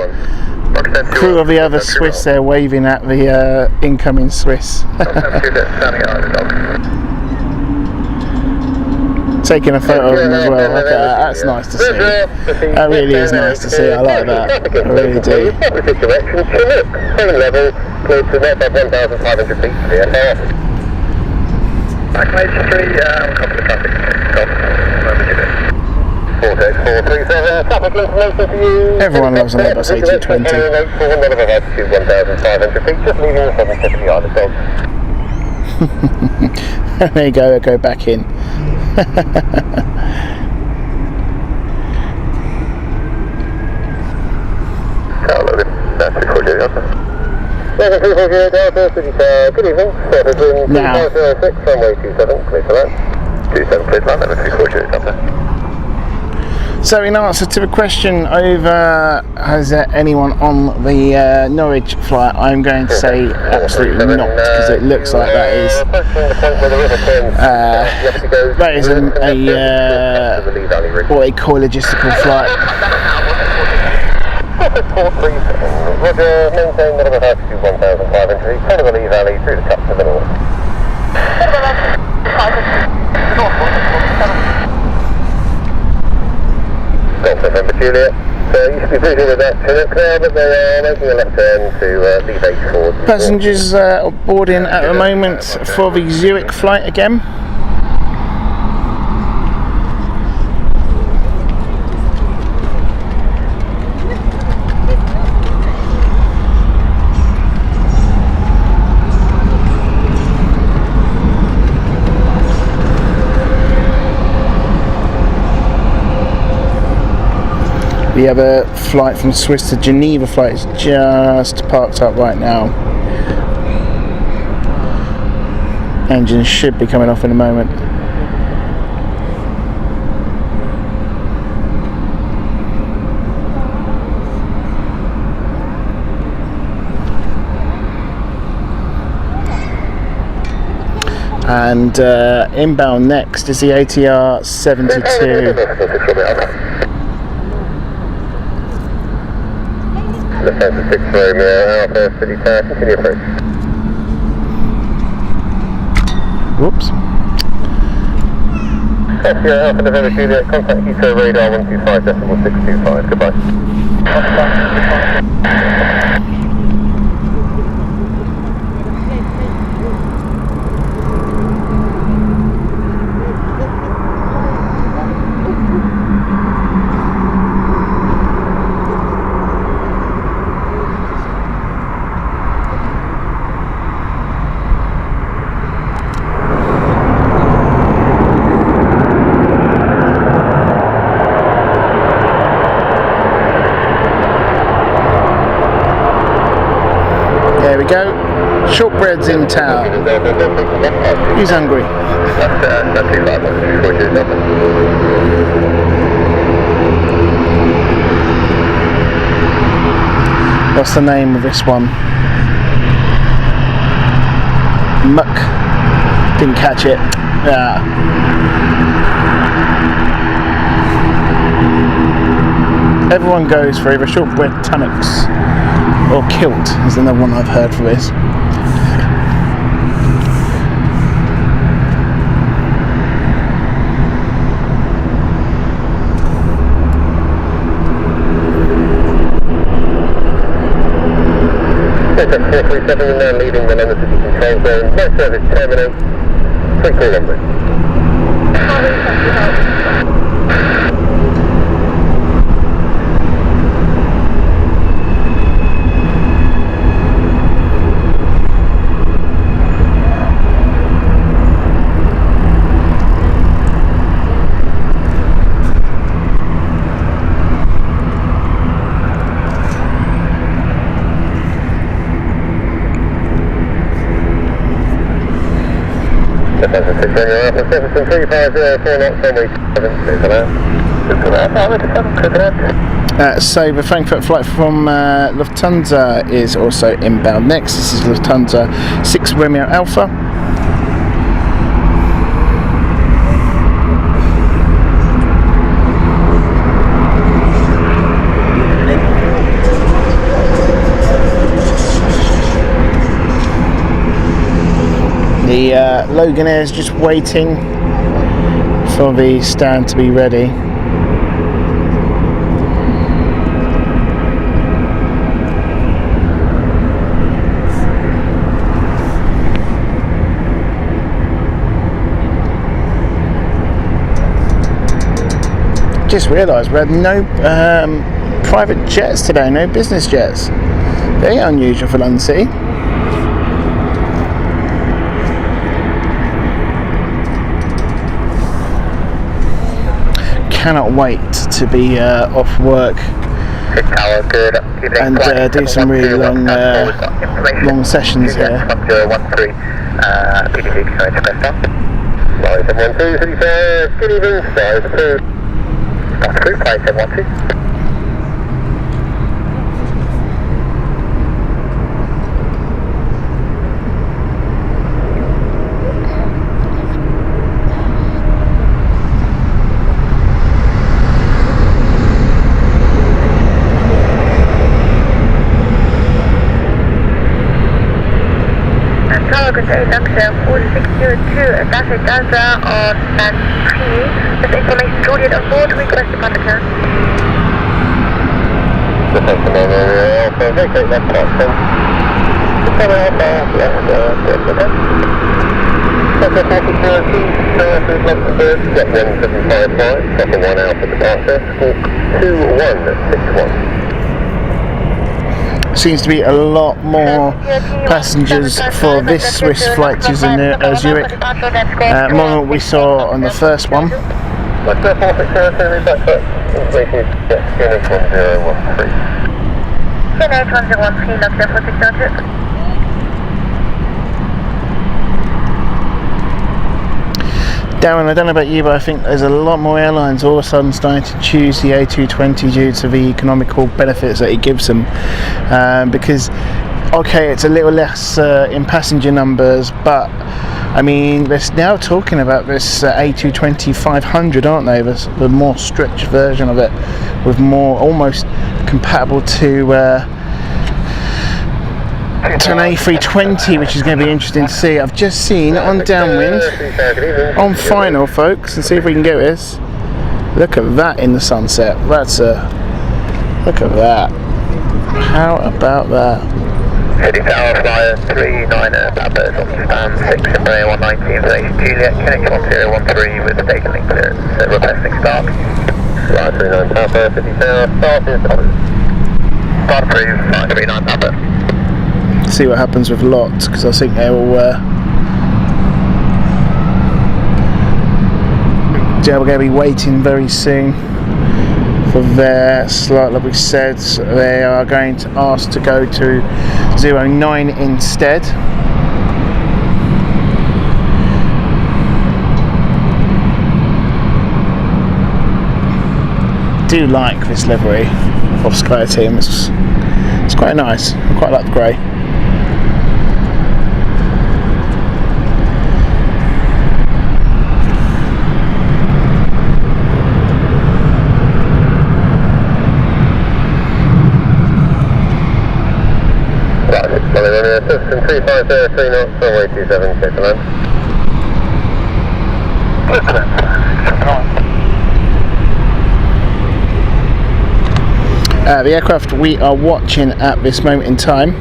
Crew of the other Swiss there waving at the incoming Swiss. Taking a photo of them as well. Look at that, that's nice to see. That really is nice to see, I like that, I really do. Same level, close to net above 1,500 feet for the FR. Back 83, copy the traffic. 4X437, traffic information to you. Everyone loves an Airbus A220. 084, none of our altitude 1,500 feet, just leaving the southern tip of the Isle of Dogs. There you go, I'll go back in. Good evening. Now. 2506, runway 27, clear for that. 27, clear for that, level 348, Delta. So in answer to the question over has there anyone on the Norwich flight, I'm going to say absolutely not, because it looks like that is what they call a logistical flight. Roger, maintain the level altitude 1,500 feet, turn to the Lee Valley through the cups to the north. Golf November Juliet. So you should be busy with that Chinook now, but they are making a left turn to leave 84. Passengers boarding at the moment for the Zurich flight again. The other flight from Swiss to Geneva flight is just parked up right now. Engine should be coming off in a moment. And inbound next is the ATR 72. Defense 6 Romeo, Alpha, City Tower, continue approach. Whoops. Sierra Alpha, November Juliet, contact Heathrow radar 125.625, goodbye. There we go. Shortbread's in town. Who's hungry? What's the name of this one? Muck. Didn't catch it. Everyone goes for either shortbread tunics or kilt is another one I've heard for this. Contact 437 and now leaving the London City Control Zone. No service terminate. 3 call number. Defense 6 Romeo Alpha, service 3504 knots, runway 7, clear for that. Clear for that, Alpha 7, clear for that. So the Frankfurt flight from Lufthansa is also inbound next. This is Lufthansa 6 Romeo Alpha. The Loganair is just waiting for the stand to be ready. Just realised we had no private jets today, no business jets. Very unusual for London City. Cannot wait to be off work and do some really long sessions here. Good day, Dr. 4602, Dr. Gaza on stand 3. This information loaded on board, request departure. Seems to be a lot more passengers for this Swiss flight to Zurich, more than what we saw on the first one. Darren, I don't know about you, but I think there's a lot more airlines all of a sudden starting to choose the A220 due to the economical benefits that it gives them. Because, okay, it's a little less in passenger numbers, but I mean, they're now talking about this A220 500, aren't they? The more stretched version of it, with more almost compatible to an A320, which is going to be interesting to see. I've just seen on downwind, on final, folks, and see if we can get this. Look at that in the sunset. That's a look at that. How about that? City Tower Flyer 39 Papa, stand 6 and 119 Station Juliet, connection 1013 with station link clearance, requesting start. Flyer 39 Papa, City Tower, start is start approved, Flyer 39 Papa. See what happens with lots, because I think they will we're going to be waiting very soon for their slot. Like we said, they are going to ask to go to 09 instead. Do like this livery of SkyTeam. It's quite nice. I quite like the grey. System 3503 knots, runway 27, clear to land. The aircraft we are watching at this moment in time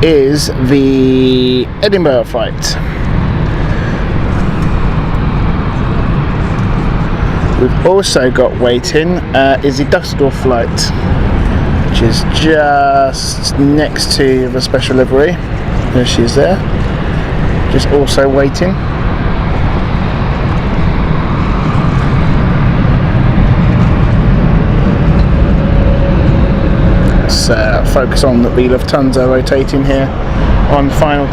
is the Edinburgh flight. We've also got waiting is the Dusseldorf flight, which is just next to the special livery. There she is there, just also waiting. Let's focus on the Lufthansa rotating here on final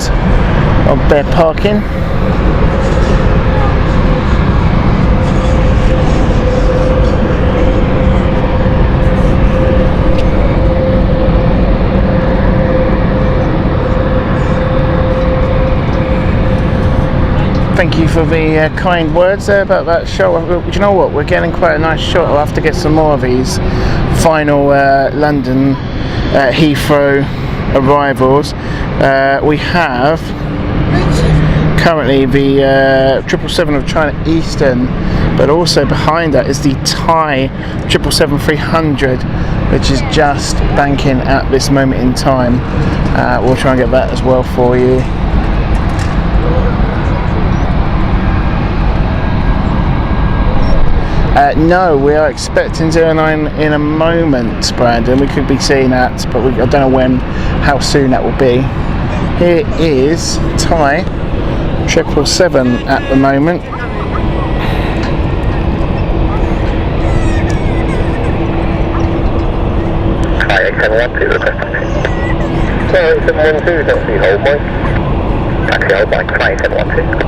of their parking. Thank you for the kind words there about that shot. Do you know what? We're getting quite a nice shot. I'll have to get some more of these final London Heathrow arrivals. We have currently the 777 of China Eastern, but also behind that is the Thai 777-300, which is just banking at this moment in time. We'll try and get that as well for you. No, we are expecting 09 in a moment, Brandon. We could be seeing that, but I don't know how soon that will be. Here is Thai 777 at the moment. Thai 712 requesting. Thai 712, that's the hold point. Taxi hold point, Thai 712.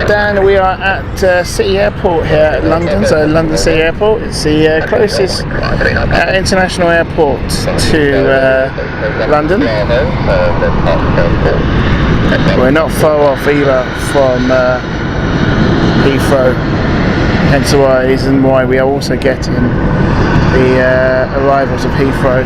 Dan, we are at City Airport here at London, so London City Airport. It's the closest international airport to London. We're not far off either from Heathrow, hence the reason why we are also getting the arrivals of Heathrow.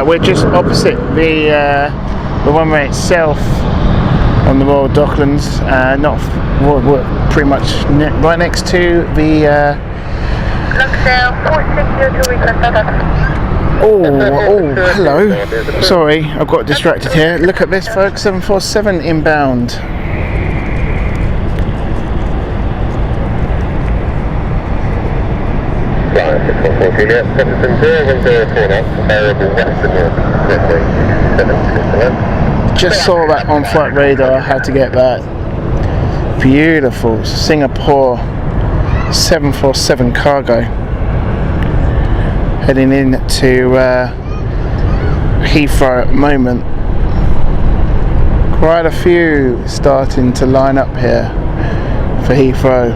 We're just opposite the runway itself on the Royal Docklands, we're pretty much right next to the oh, hello. Sorry, I've got distracted here. Look at this, folks. 747 inbound. Just saw that on flight radar. I had to get that. Beautiful Singapore 747 cargo heading in to Heathrow at the moment. Quite a few starting to line up here for Heathrow.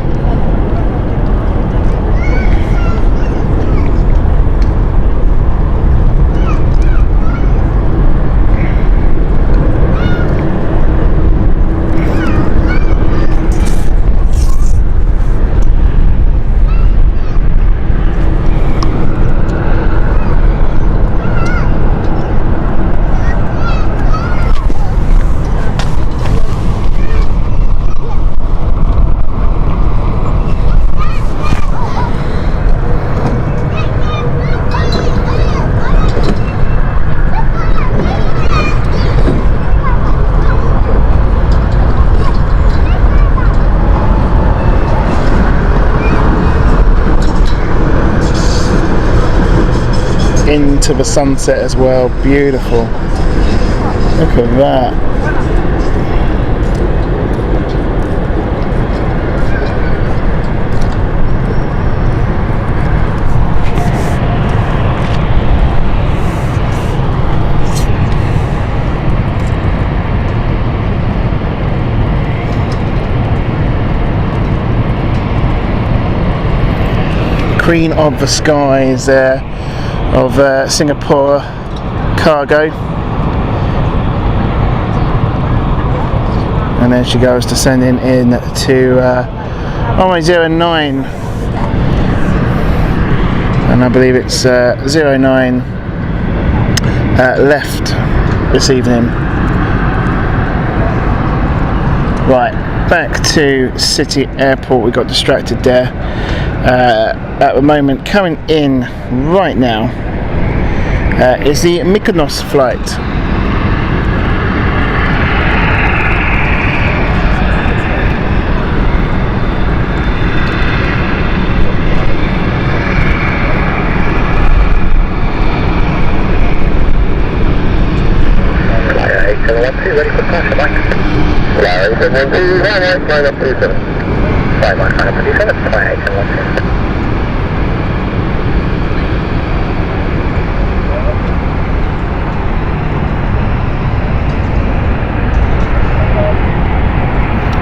Into the sunset as well. Beautiful. Look at that. Queen of the skies there of Singapore cargo, and then she goes descending in to runway 09, and I believe it's 09 left this evening. Right, back to City Airport. We got distracted there. At the moment, coming in right now is the Mykonos flight. Ready for caution, Mike. Fly 712, line up 27. Fly Mike, line up 27, fly 812.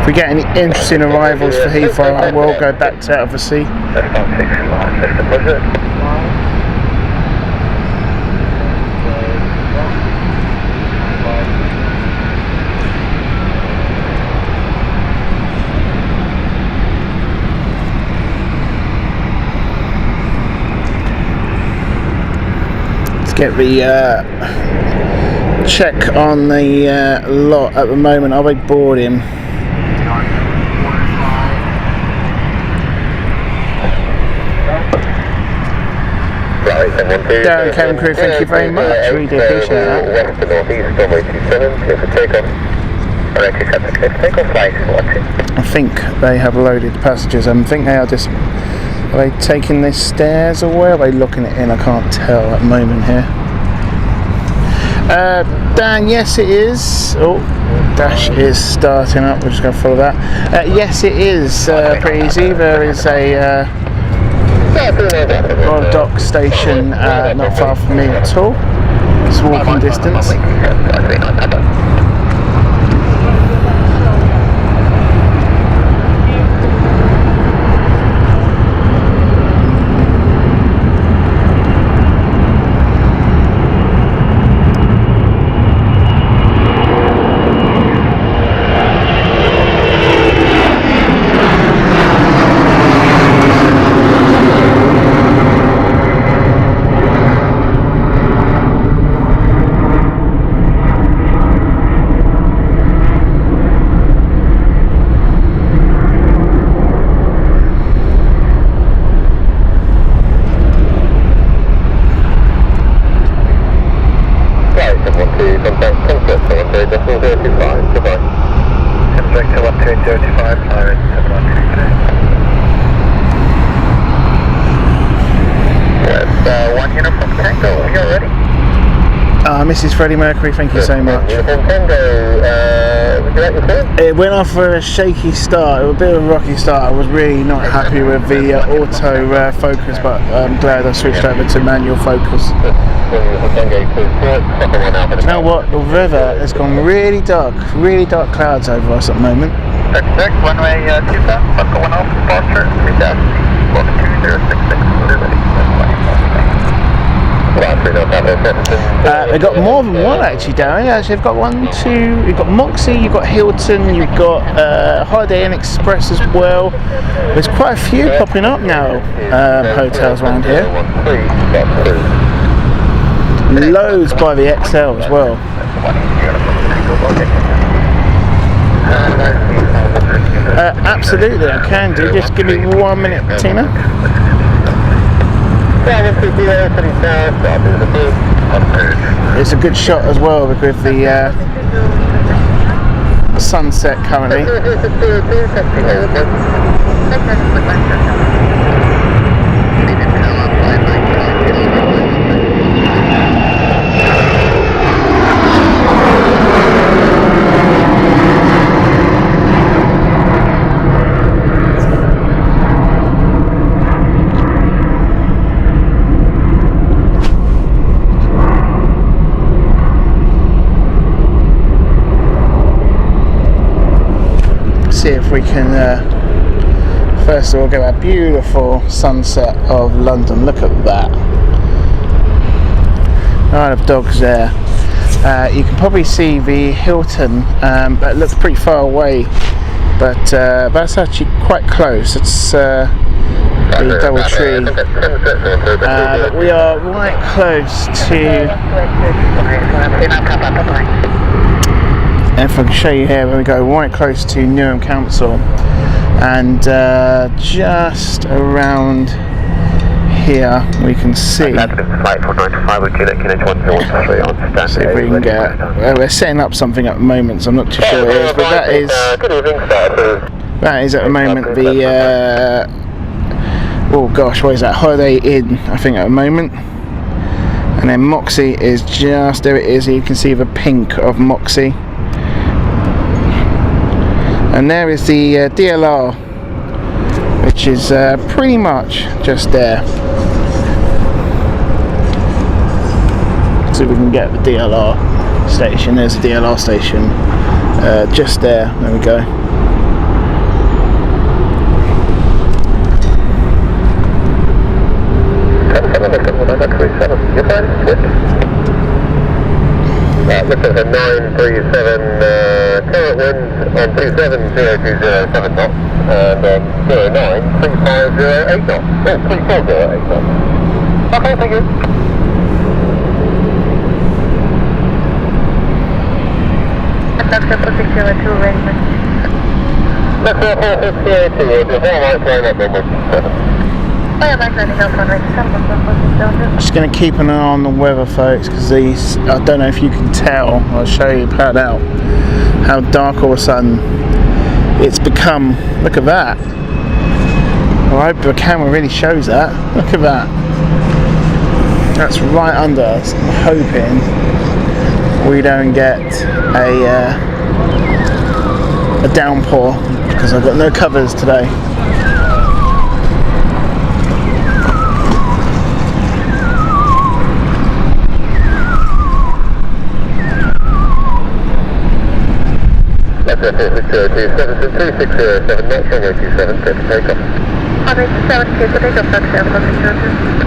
If we get any interesting arrivals for Heathrow, I will go back to out of the sea. get the check on the lot at the moment. Are they boarding? Darren, cabin crew, thank you very much. Really do appreciate that. West to northeast, runway 27, clear for takeoff. Runway 27, clear for takeoff, flight 40. I think they have loaded passengers. I think they are just. Are they taking the stairs or where are they looking it in? I can't tell at the moment here. Dan, yes it is. Oh, dash is starting up. We're just going to follow that. Yes, it is pretty easy. There is a dock station not far from me at all. It's walking distance. Mrs. Freddie Mercury, thank you so much. It went off for a shaky start, it was a bit of a rocky start. I was really not happy with the auto focus, but I'm glad I switched over to manual focus. You know what, the river has gone really dark clouds over us at the moment. Next, runway 27, left going off, departure, 3066. They've got more than one actually, Darren. Actually, they've got 1, 2. You've got Moxie, you've got Hilton, you've got Holiday Inn Express as well. There's quite a few popping up now. Hotels around here. Loads by the XL as well. Absolutely, I can do. Just give me 1 minute, Tina. It's a good shot as well with the sunset currently. See if we can first of all get a beautiful sunset of London. Look at that. A lot of dogs there. You can probably see the Hilton, but it looks pretty far away, but that's actually quite close. It's the Doubletree. But we are right close to. If I can show you here, when we go right close to Newham Council, and just around here we can see. See if we can get. We're setting up something at the moment, so I'm not too sure what it is, but that is at the moment the. Oh gosh, what is that? Holiday Inn, I think at the moment. And then Moxie is just there. It is. You can see the pink of Moxie. And there is the DLR, which is pretty much just there. So we can get the DLR station. There's the DLR station just there. There we go. This is a 937 current winds on 27020 knots and 093508 knots. Oh, 3408 knots. Okay, thank you. That's up for 602 arrangement. That's up for 602, the whole right flying up number 7. Oh yeah, Mike, landing up on right 7. Just going to keep an eye on the weather, folks, because these, I don't know if you can tell, I'll show you pad out, how dark all of a sudden it's become. Look at that. I hope the camera really shows that. Look at that. That's right under us. I'm hoping we don't get a downpour because I've got no covers today. That's up for 602, 73607, next runway 27, take a takeoff. On right 7, take a takeoff, that's up for 602.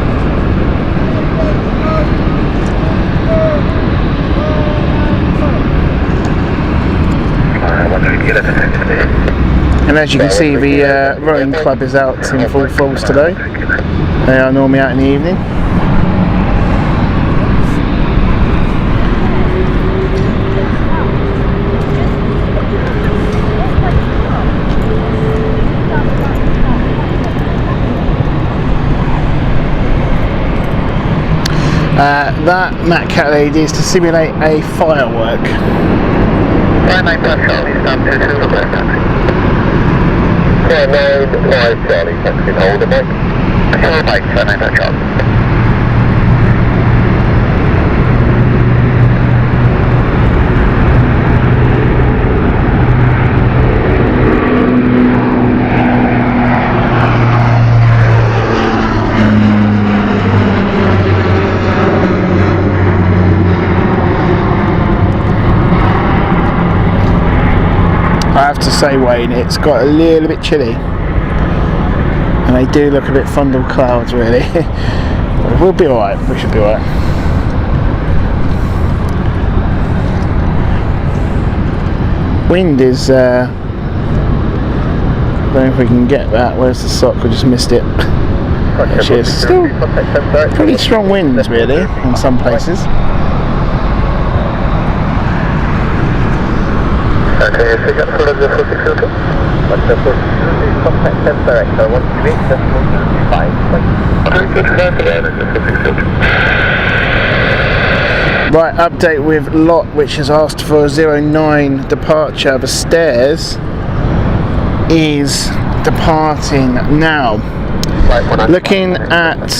And as you can see, the rowing club is out in full force today. They are normally out in the evening. That MatCat LED is to simulate a firework. Flight 9 Charlie, stop 22 to left taxi. Flight 9 Charlie, taxi, hold the mic. Hold the mic, Flight 9 Charlie. I have to say, Wayne, it's got a little bit chilly and they do look a bit fondled clouds, really. We'll be alright, we should be alright. Wind is, I don't know if we can get that. Where's the sock? We just missed it. Actually, it's still pretty strong winds, really, in some places. Okay, so you got full of the 462? What's the 462? Contact 10 director, 128.5. Right, update with Lot, which has asked for a 09 departure. The stairs is departing now. Looking at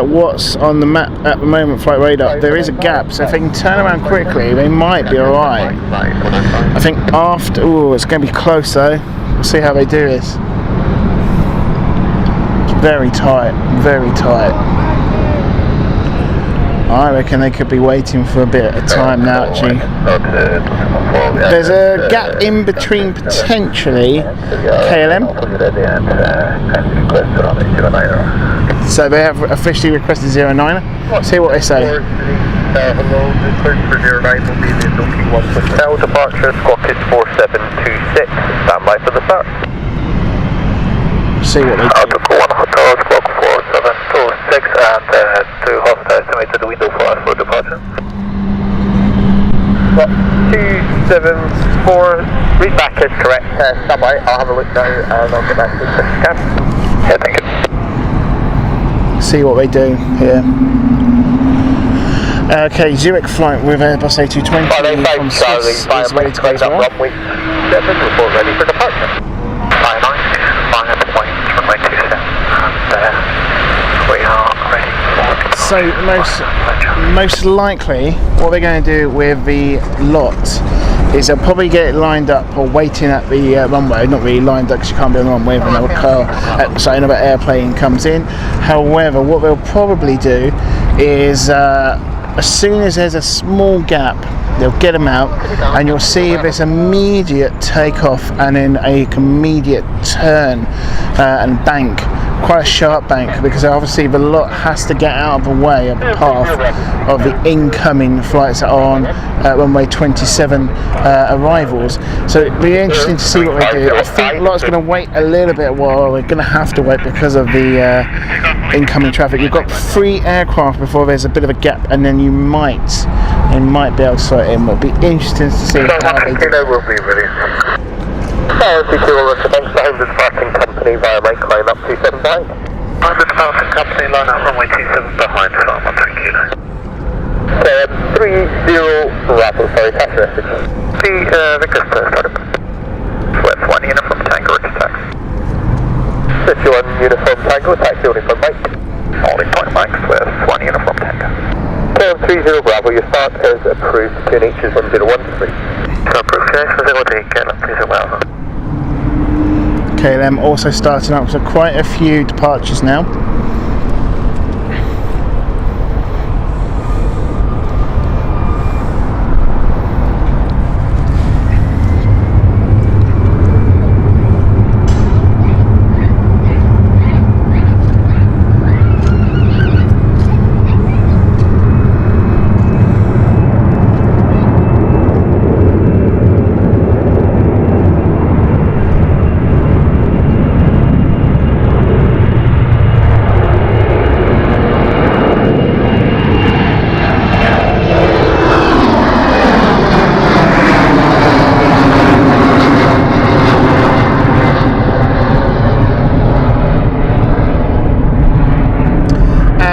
what's on the map at the moment, flight radar, there is a gap, so if they can turn around quickly, they might be alright. I think after, oh, it's going to be close though. We'll see how they do this. It's very tight, very tight. I reckon they could be waiting for a bit of time now, actually. There's a gap in between, potentially, KLM. So they have officially requested 09. See what they say. Hello, the search for 09 will be the Noki 1 Hotel, departure Scottish 4726, standby for the start. See what they do. Outlook 1 Hotel, Squawk 4726, and 2 Hotel estimated window for us for departure. 274, read back is correct, standby, I'll have a look now and I'll get back to the cam. Yeah, thank you. See what they do here. Okay, Zurich flight with Airbus A220 from Swiss is ready to go as well. Runway 7, report ready for departure. 59, 5 points, runway 27, and we are ready for departure. So most likely what they're going to do with the Lot is they'll probably get it lined up or waiting at the runway. Not really lined up because you can't be on the runway if another car, another airplane comes in. However, what they'll probably do is as soon as there's a small gap, they'll get them out and you'll see this immediate takeoff and then a immediate turn and bank quite a sharp bank, because obviously the lot has to get out of the way of the path of the incoming flights that are on runway 27 arrivals. So it'll be interesting to see what they do. I think a lot's going to wait a little bit while we're going to have to wait because of the incoming traffic. You've got 3 aircraft before there's a bit of a gap, and then you might be able to slot it in. It'll be interesting to see how they do. Will be ready. Behind the departing company via right line up 275. On the departing company line up runway 27 behind farm 1 kilo. 30 Bravo, sorry, tax message. The Victor startup. Swift 1 uniform tango tax. 51 uniform tango, taxi only for Mike. Only point Mike, Swift 1 uniform tango. 30 Bravo, your start is approved, QNH is 1013. So approved, QNH KLM, please allow. KLM also starting up, so quite a few departures now.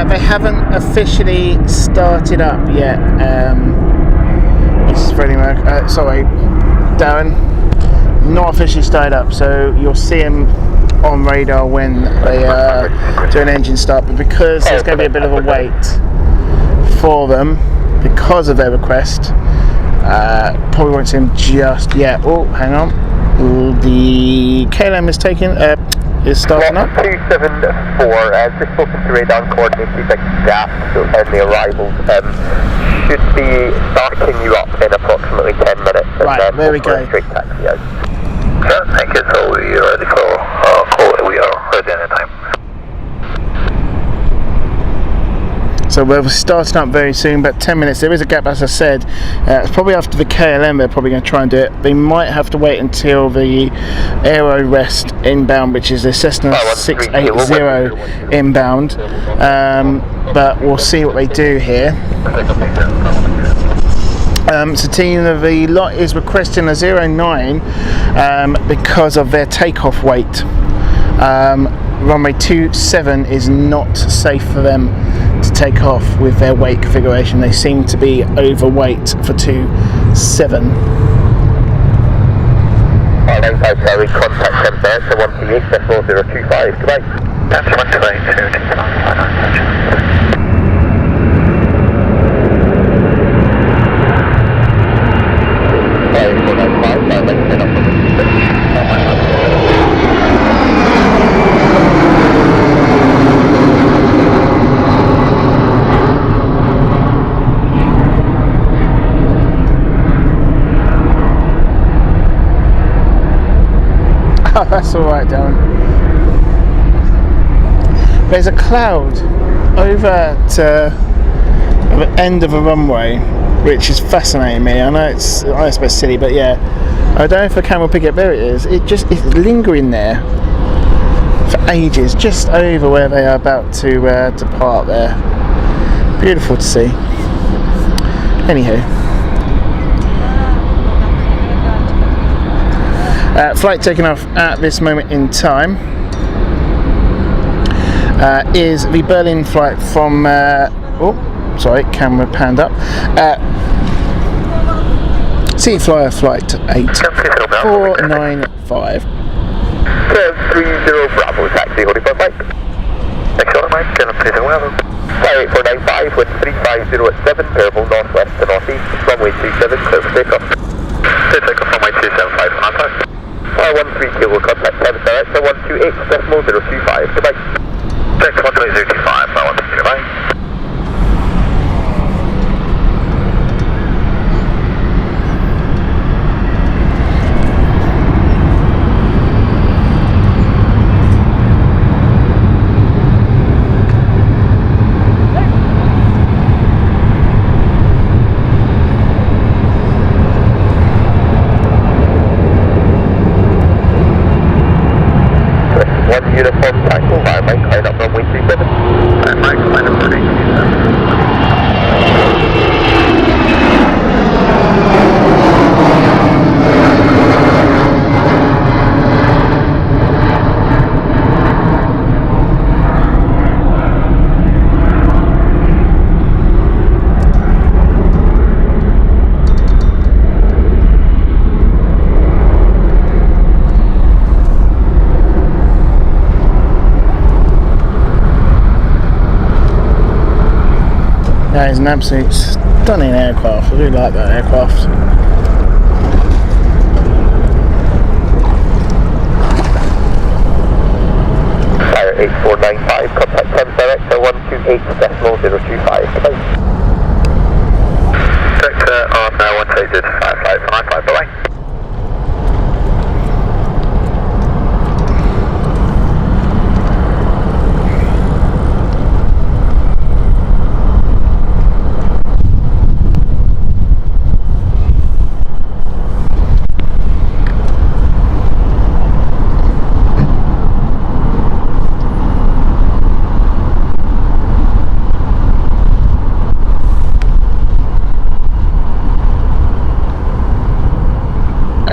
They haven't officially started up yet. This is Freddie Mercury. Sorry, Darren. Not officially started up, so you'll see them on radar when they do an engine start. But because there's going to be a bit of a wait for them because of their request, probably won't see them just yet. Oh, hang on. The KLM is taking. Is starting up. 274, just spoken to radar coordinates, big gap in the arrivals. Should be starting you up in approximately 10 minutes. Right, there we go. Straight taxi out. Yeah, thank you. So we are ready for call. We are ready anytime. So we're starting up very soon, about 10 minutes. There is a gap, as I said. It's probably after the KLM they're probably going to try and do it. They might have to wait until the Aero Rest inbound, which is the Cessna 680 inbound. But we'll see what they do here. So team, the lot is requesting a 09 because of their takeoff weight. Runway 27 is not safe for them to take off with their weight configuration. They seem to be overweight for 27. Alright, sorry, contact them there, so 138.4025, goodbye. That's 128. Oh, that's alright, Darren. There's a cloud over at the end of a runway, which is fascinating me. I know it's a bit silly, but yeah, I don't know if the camera will pick it up. There it is. It's lingering there for ages, just over where they are about to depart there. Beautiful to see. Anywho. Flight taking off at this moment in time is the Berlin flight from camera panned up, Sea Flyer flight 8495. 30 Bravo, taxi, holding for Mike. Excellent, Mike, and please welcome. Flight 8495 with 350 at 7, parable northwest to northeast, runway 27, clear for takeoff. Clear takeoff runway 275, contact. 13 kilo contact, time director 128.025, goodbye. Check 128.025, 128, goodbye. is an absolute stunning aircraft. I do like that aircraft. Fire 8495, contact 10 director 128.025. Director on 128.55, bye-bye.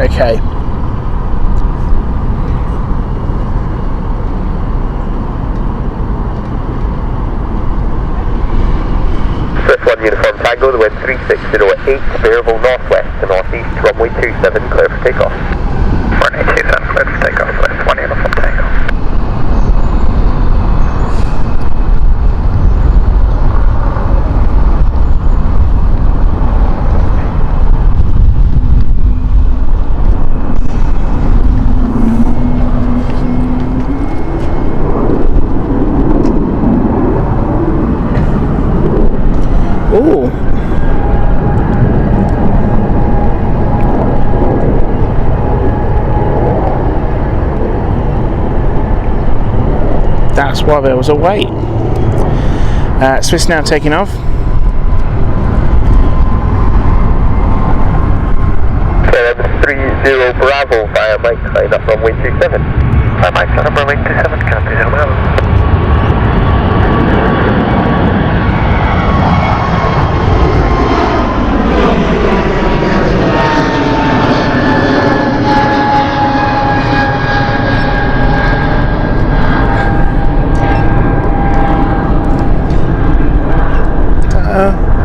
Okay. Swift 1 Uniform Tango, the wind 3608, Bearville northwest to northeast, runway 27, clear for takeoff. Runway 27, clear for takeoff, Swift 1 Uniform Tango. Ooh. That's why there was a wait. Swiss now taking off. KLM 30 Bravo via Mike, line up runway 27. Via Mike, line up runway 27, canopy 0 miles.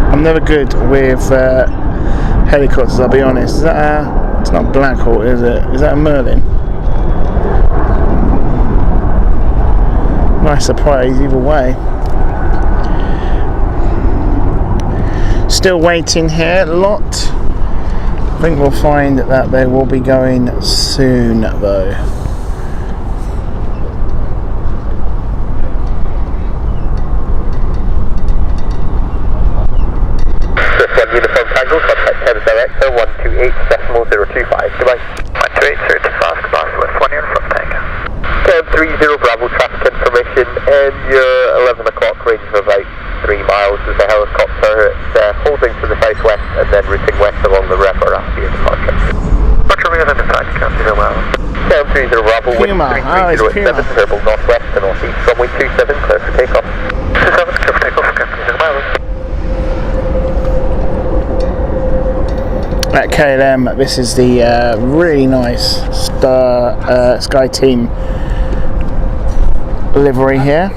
I'm never good with helicopters, I'll be honest. Is that a, it's not Black Hawk, is it? Is that a Merlin? Nice surprise either way. Still waiting here, lot. I think we'll find that they will be going soon though. Uniform Tango, contact Haze director 128.025, goodbye. 128.025, goodbye, Swift 1 Uniform Tango. KLM 30 Bravo, traffic information, and your 11 o'clock range of about 3 miles is a helicopter. It's holding to the southwest and then routing west along the river after your departure. Roger, we have an inside, count 0 miles. KLM 30 Bravo, wind 3307, Bearville northwest to northeast, runway 27, clear for takeoff. 27, clear for takeoff, count 0 miles. At KLM, this is the really nice SkyTeam livery here.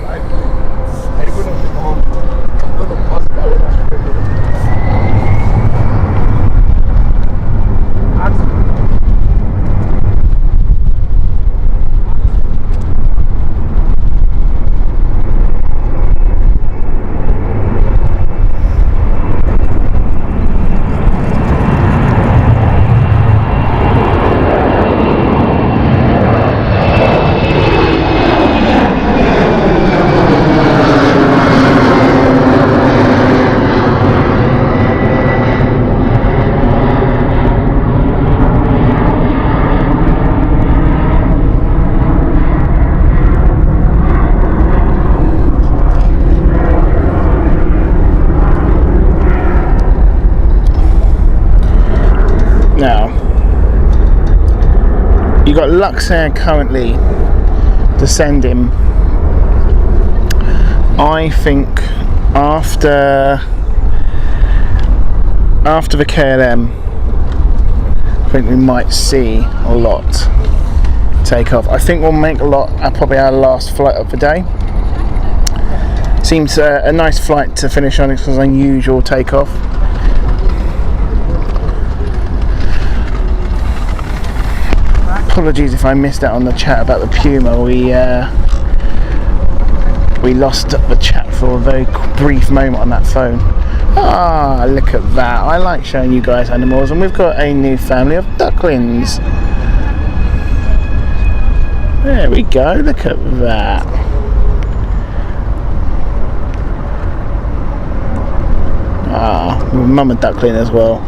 Now, you've got Luxair currently descending. I think after the KLM, I think we might see a lot take off. I think we'll make a lot, probably our last flight of the day. Seems a nice flight to finish on. It's an unusual takeoff. Apologies if I missed out on the chat about the Puma. We lost the chat for a very brief moment on that phone. Ah, look at that. I like showing you guys animals, and we've got a new family of ducklings. There we go, look at that. Ah, mama duckling as well.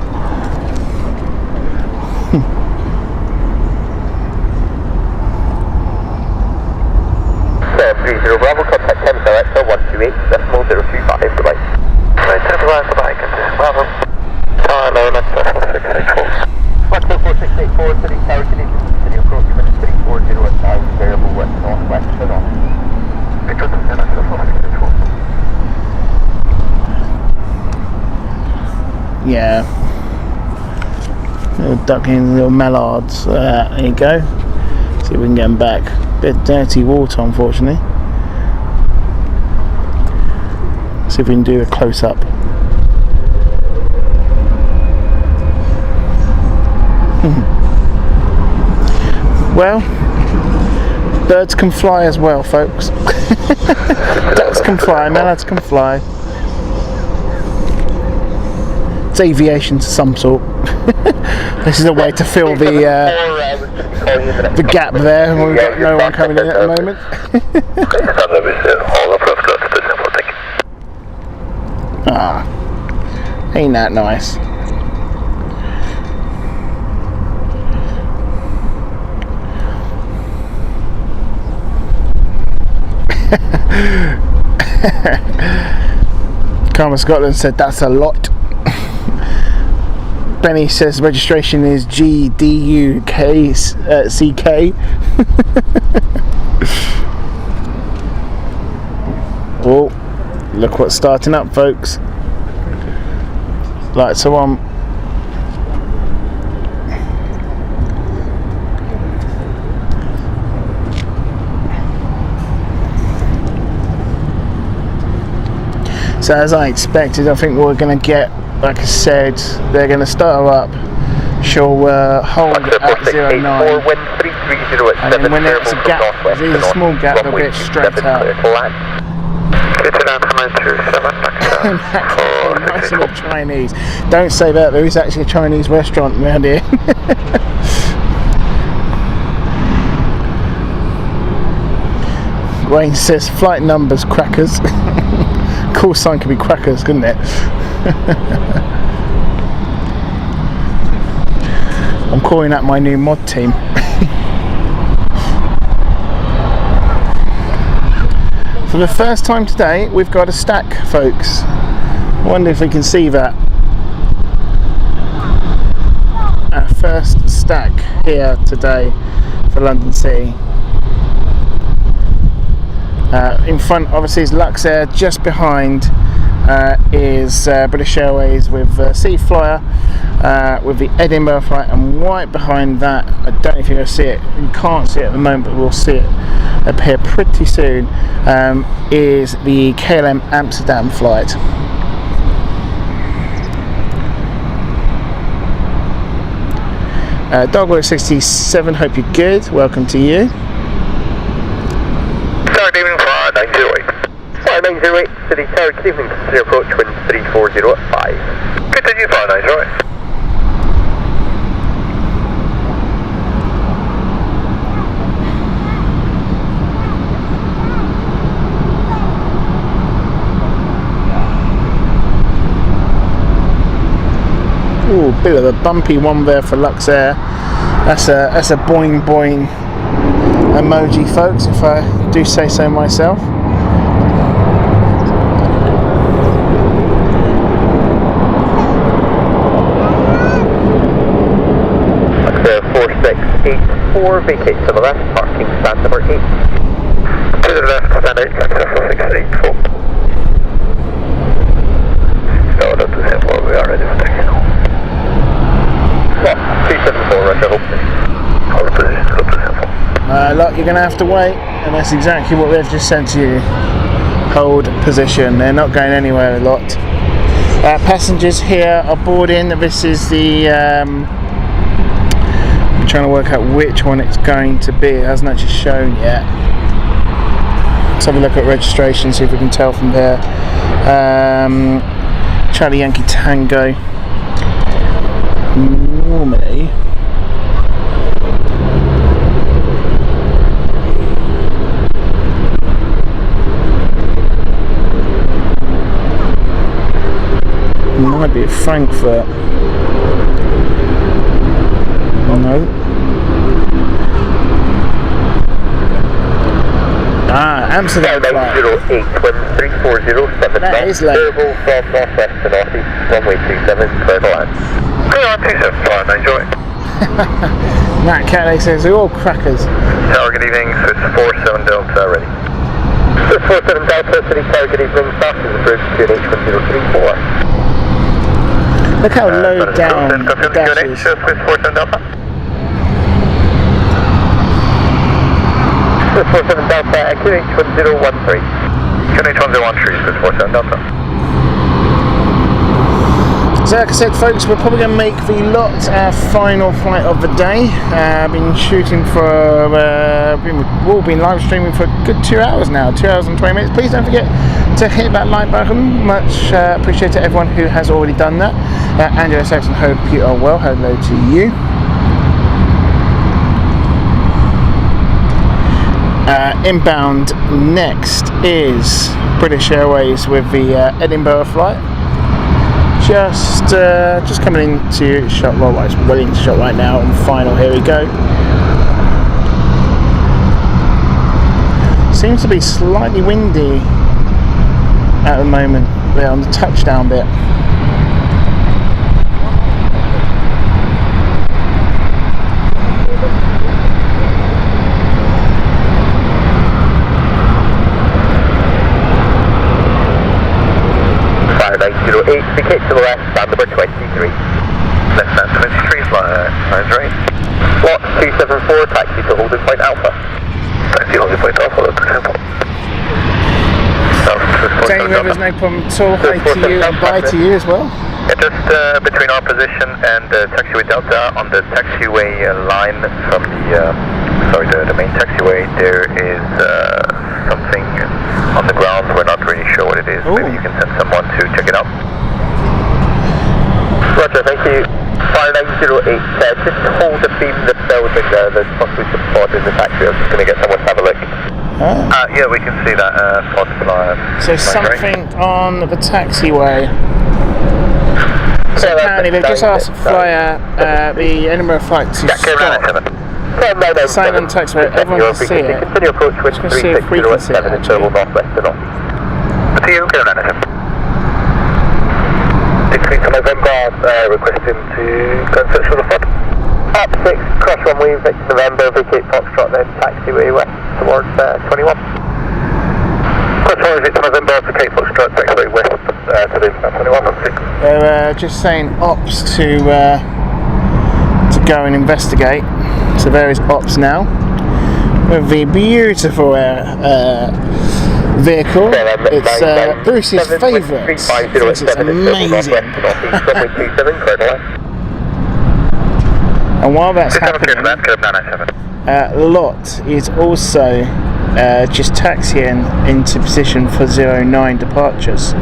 Bravo, contact 10 director 128, decimal 035, goodbye. Right, 10 goodbye, Bravo. Hello, that's 4684. 12464, City Tower, City approach, 340 at 9, variable west, northwest, and on. Victor, that's 4684. Yeah. Little ducklings, little mallards. There you go. See if we can get them back. Bit dirty water, unfortunately. See if we can do a close-up. Well, birds can fly as well, folks. Ducks can fly, mallards can fly. It's aviation to some sort. This is a way to fill the gap there when we've got no one coming in at the moment. Ah, ain't that nice? Karma Scotland said that's a lot. Benny says registration is GDUKCK. Oh, look what's starting up, folks. Lights are on. So as I expected, I think we're going to get, like I said, they're going to start her up. She'll hold at 09, and then when there's a gap, there's a small gap, they'll get straight out. Nice little Chinese. Don't say that, there is actually a Chinese restaurant around here. Wayne says flight numbers crackers. Call sign could be crackers, couldn't it? I'm calling that my new mod team. For the first time today, we've got a stack, folks. I wonder if we can see that. Our first stack here today for London City. In front, obviously, is Luxair. Just behind is British Airways with Seaflyer, with the Edinburgh flight, and right behind that, I don't know if you're going to see it. You can't see it at the moment, but we'll see it appear pretty soon. Is the KLM Amsterdam flight. Dogwood 67. Hope you're good. Welcome to you. 908, City Tower, good evening, consider approach wind 340 at 5. Continue 590, Ooh, bit of a bumpy one there for Luxair. That's a boing boing emoji, folks, if I do say so myself. 4684, vacate to the left, parking stand number 8. To the left, stand 8, successful 684. So that's the same where we are ready for taking off. Well, 374, Russia, hold position, hold position. Look, you're going to have to wait, and that's exactly what they've just sent to you. Hold position, they're not going anywhere a lot. Passengers here are boarding. This is the I'm trying to work out which one it's going to be. It hasn't actually shown yet. Let's have a look at registration, see if we can tell from there. Charlie Yankee Tango. Normally might be at Frankfurt. No. Amsterdam flight. 08134079. That is late. Arrival from northwest to northeast, runway 27, clear for land. Clear on 275, enjoy. Matt Kelly says they're all crackers. Tower, good evening, Swiss 47 Delta ready. Swiss 47 Delta, City Tower, good evening, south is approved to H1034. Look how low down the dash is. Swiss 47 Delta. Swiss 47 Delta, QH1013. QH1013, Swiss 47 Delta. So like I said, folks, we're probably going to make the lot our final flight of the day. I've been shooting for, we've been live streaming for a good 2 hours now, 2 hours and 20 minutes. Please don't forget to hit that like button. Much appreciate to everyone who has already done that. Angela Saxon, hope you are well. Hello to you. Inbound next is British Airways with the Edinburgh flight. Just coming into shot. Well, it's well into shot right now. And final. Here we go. Seems to be slightly windy at the moment. There on the touchdown bit. Indicate to the left, stand number 23. Left stand 23, lines right. Lot 274, taxi to holding point Alpha. Taxi holding point Alpha, look simple. Jane Rivers, no problem at all. Hi to you and bye to you as well. Yeah, just between our position and taxiway Delta on the taxiway line from the main taxiway, there is something on the ground. We're not really sure what it is. Ooh. Maybe you can send someone to check it out. Roger, thank you. 5908 just hold the beam in the building there. There's possibly some pod in the taxi. I'm just going to get someone to have a look. Oh. Yeah, we can see that pod fly. So something on the taxiway. So apparently they've just asked to fly the Edinburgh flight to stop. Sign on taxiway, everyone can see it. Continue approach with 3607 in total northwest to north. To you, Karen Anderson. 6 November, requesting to go and search for the pod. Up 6, cross runway, Victor November, vacate Foxtrot, then taxiway west towards 21. Cross runway, Victor November, vacate Foxtrot, taxiway west to the 21 on 6. They're just saying ops to go and investigate. So there is ops now with the beautiful vehicle. It's Bruce's favourite. It's amazing. And while that's happening, Lot is also just taxiing into position for 09 departures.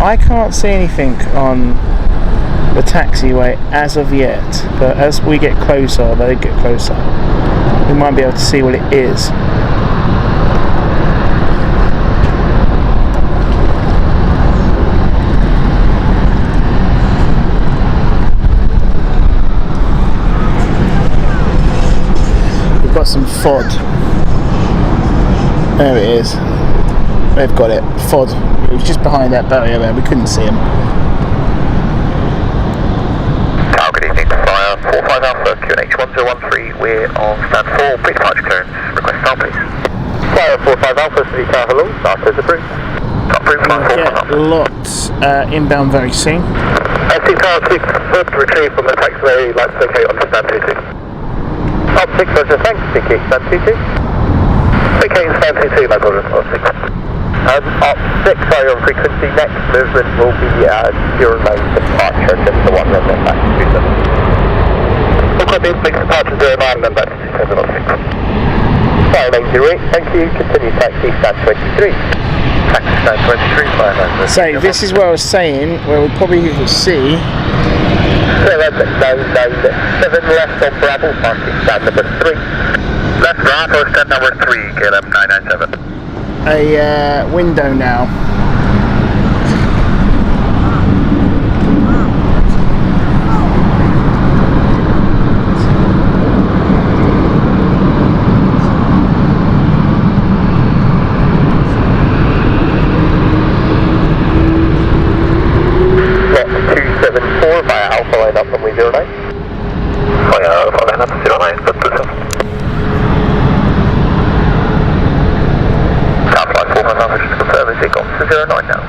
I can't see anything on the taxiway as of yet, but as we get closer, they get closer, we might be able to see what it is. We've got some FOD. There it is. They've got it. FOD. It was just behind that barrier there. We couldn't see him. Good evening, Flyer 45 Alpha, QNH1013, we're on stand 4, pre-departure clearance, request start please. Flyer 45 Alpha, City Tower, hello, start is approved. Start approved, Get lots inbound very soon. City Tower 6, first retrieve from the taxiway, lights okay on stand 22. Up 6, Roger, thanks, CK stand 22. CK stand 22, my brother, up 6. Up 6, sorry, on frequency, next movement will be 09 departure, just the one, and then back to 27. Okay, next departure 09, then back to 2706. 5908, thank you. Continue taxi stand 23. Taxi stand 23, 5908. So this is where I was saying, where we'll probably see. 7997 left on Bravo, parking stand number 3. Left Bravo, stand number 3, KLM 997. A window now. Lot 274 via Alpha line up runway 09. Via Alpha line up 09, but 27. Take off to 09 now.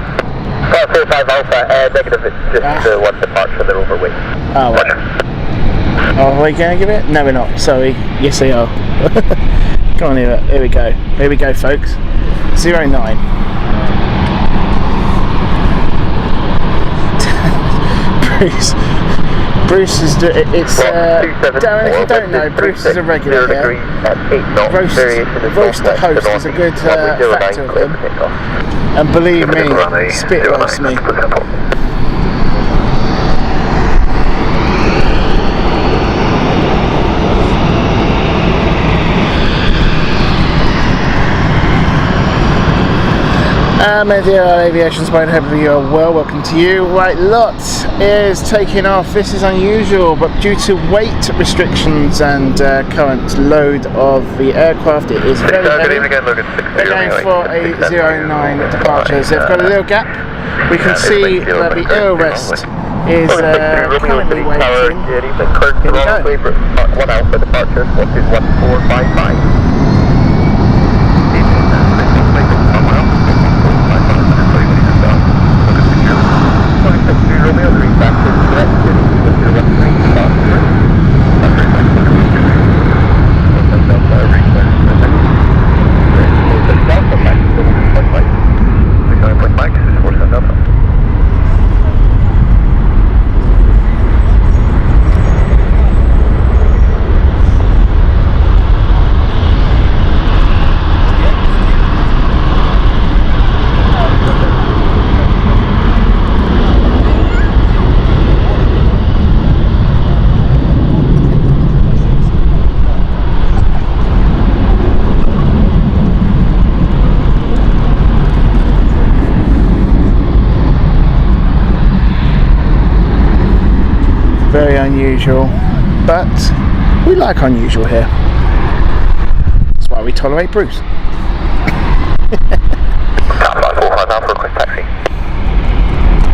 545 Alpha, negative, it's just one departure, they're overweight. Oh, right. Oh, are we going to give it? No, we're not. Sorry. Yes, they are. Come on, here we go. Here we go, folks. 09. Bruce is Darren, if you don't know, Bruce is a regular here. Roast the host is a good factor of him. And believe me, spit roast me. Media Aviation Spine, hopefully you're well, welcome to you. Right, lot is taking off. This is unusual, but due to weight restrictions and current load of the aircraft, it is very heavy. They're going for a 09 departure. So they've got a little gap. We can see that the air rest is currently waiting. Here we go. 1 Alpha departure, what is 1455? Very unusual, but we like unusual here. That's why we tolerate Bruce. Flight 45 Alpha, request taxi.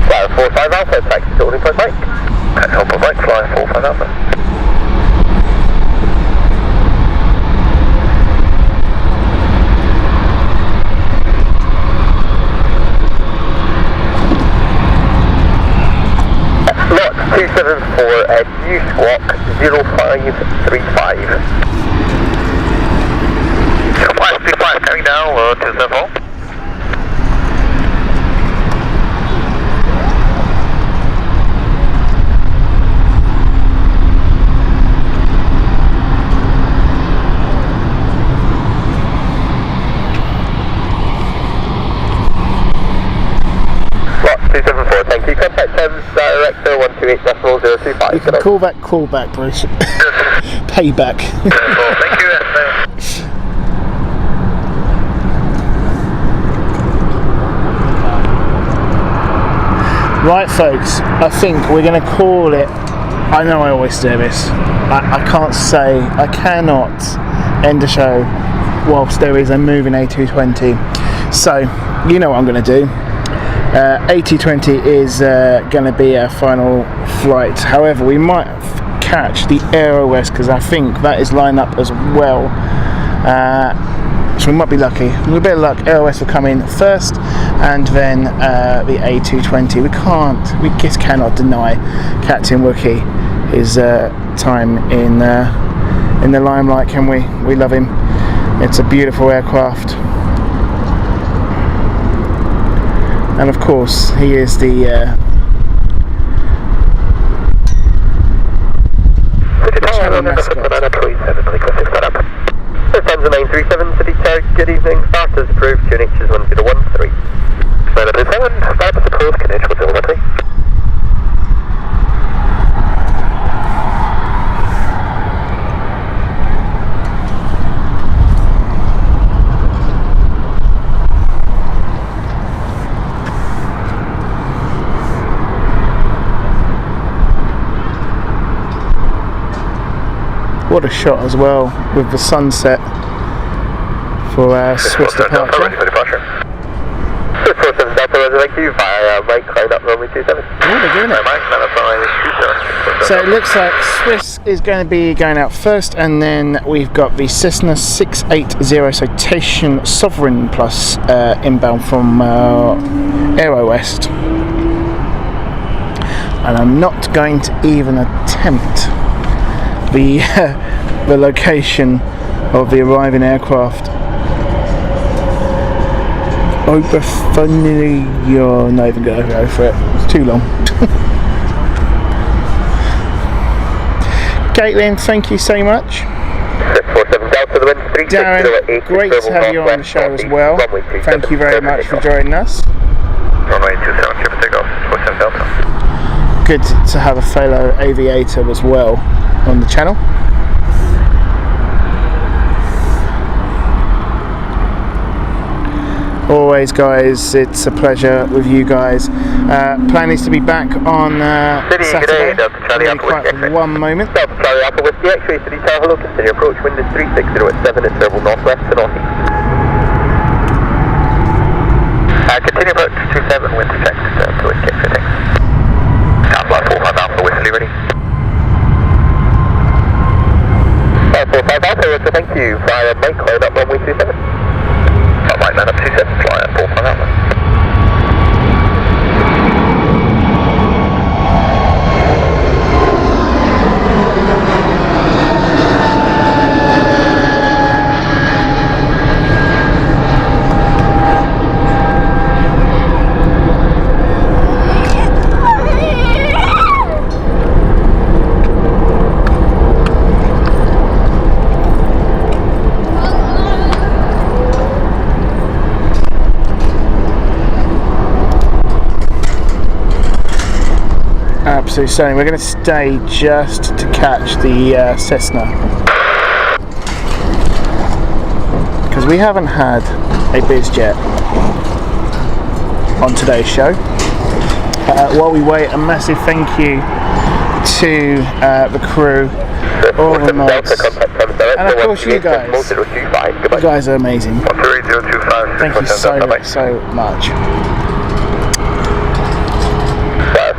Flight 45 Alpha, taxi to holding point bike. Taxi hold point bike, flight 45 Alpha. Lot 274, new squawk 0535. 0535 coming down, 274. Lot 274, thank you. Contact Thames Director 128.025. You can call back, Bruce. Payback. Thank you. Right, folks, I think we're going to call it. I know I always do this. I cannot end a show whilst there is a moving A220. So, you know what I'm going to do. A220 is going to be our final flight. However, we might catch the Aero West because I think that is lined up as well. So we might be lucky. With a bit of luck, Aero West will come in first, and then the A220. We just cannot deny Captain Wookie his time in the limelight, can we? We love him. It's a beautiful aircraft. And of course, he is the mascot. Good evening, starters approved, units is 1013. Start up the close, Kinich, 1013. What a shot as well with the sunset for our Swiss departure. Ready for departure. 647 Delta, thank you, via right, climb up runway 27. Oh, they're doing it. So it looks like Swiss is going to be going out first, and then we've got the Cessna 680 Citation Sovereign Plus inbound from Aero West. And I'm not going to even attempt the location of the arriving aircraft. Funny, you're not even going to go for it. It's too long. Caitlin, thank you so much. 647 Delta, the wind 36, Darren, great to have you on the show as well. Thank you very much for joining us. Runway 27, triple takeoff, 647 Delta. Good to have a fellow aviator as well on the channel. Always, guys, it's a pleasure with you guys. Plan is to be back on Saturday. Really quiet for one moment. Delta Charlie Alpha Whiskey X-ray to Tower, hello, continue approach, wind is 360 at 7 at Turbo northwest to northeast. Continue approach 27, wind to check to Whiskey X-ray, thanks. Alpha 45 Alpha Whiskey, ready? 45 Alpha, thank you, via Mike, climb up runway 27. Right, man, up 27, fly at 45 Alpha. Absolutely stunning. We're going to stay just to catch the Cessna, because we haven't had a BizJet on today's show. While we wait, a massive thank you to the crew, all the mods, and of course you guys. You guys are amazing. Thank you so much.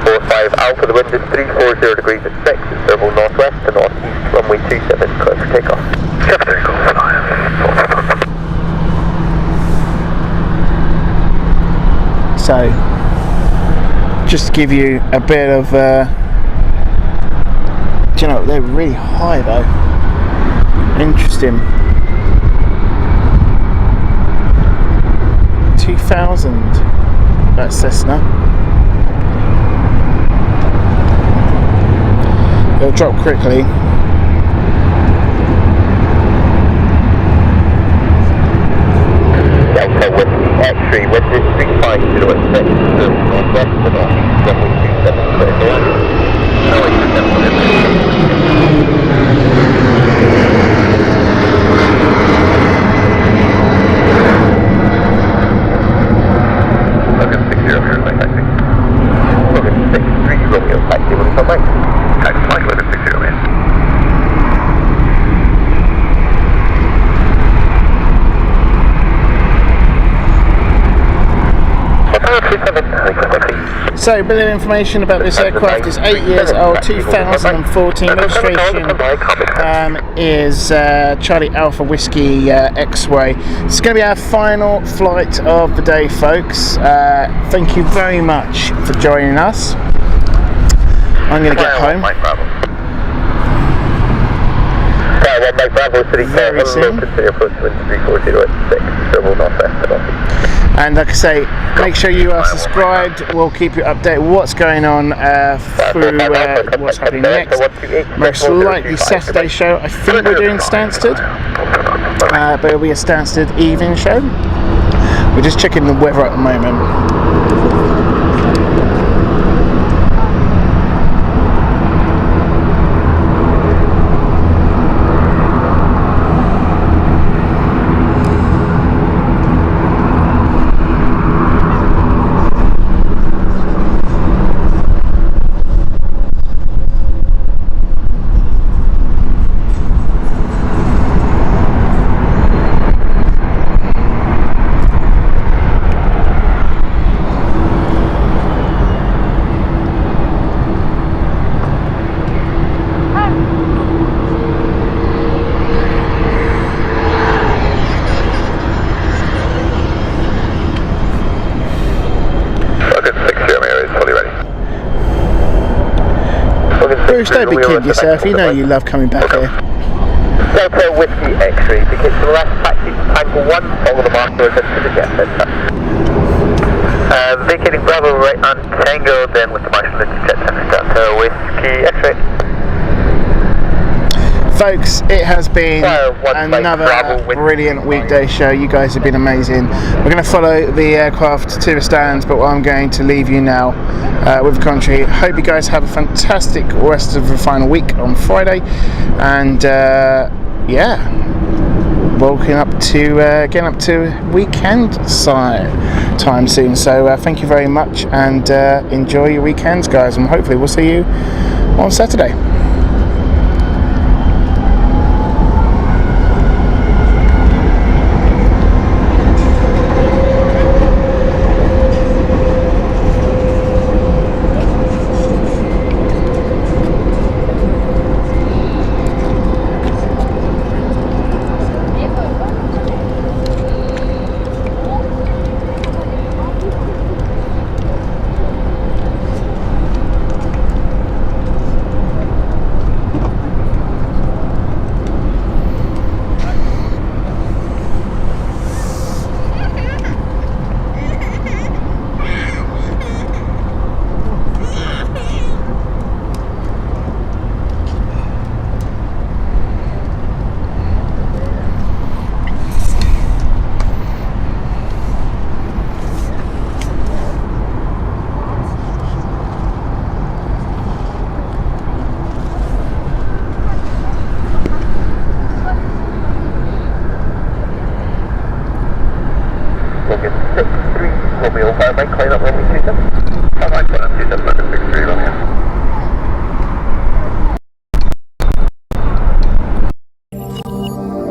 45 Alpha, the wind is 340 degrees at 6, it's turbo northwest to northeast, runway 27, clear for takeoff. Triple takeoff, So, just to give you a bit of, do you know, they're really high though. Interesting. 2000, that's Cessna. It'll drop quickly. Delta Whiskey X-ray, wind is 350 at 6, northwest to northeast, runway 27, clear to land. Logan 60 here, my taxi. Logan 63, Romeo taxi, what is that like? Taxi flight, Logan 60, man. So, a bit of information about this aircraft. Is 8 years old, 2014. Registration is Charlie Alpha Whiskey X-Ray. It's going to be our final flight of the day, folks. Thank you very much for joining us. I'm going to get home. One Mike Bravo City, very soon. Consider approach wind 340 at 6, double northwest at And like I say, make sure you are subscribed. We'll keep you updated what's going on through what's happening next. Most likely Saturday show. I think we're doing Stansted, but it'll be a Stansted evening show. We're just checking the weather at the moment. Bruce, don't be kidding yourself, you know you love coming back here. Delta Whiskey X-ray, ticket to the left, taxi to Tango 1, follow the marker to the jet center. Vacating Bravo right on Tango, then with the marshal to jet center, Delta Whiskey X-ray. Folks, it has been another brilliant weekday show. You guys have been amazing. We're going to follow the aircraft to the stands, but I'm going to leave you now with the country. Hope you guys have a fantastic rest of the final week on Friday, and yeah, getting up to weekend time soon. So thank you very much, and enjoy your weekends, guys, and hopefully we'll see you on Saturday. Romeo 5, clean up Romeo 27. 5, 27, 6, 3, Romeo.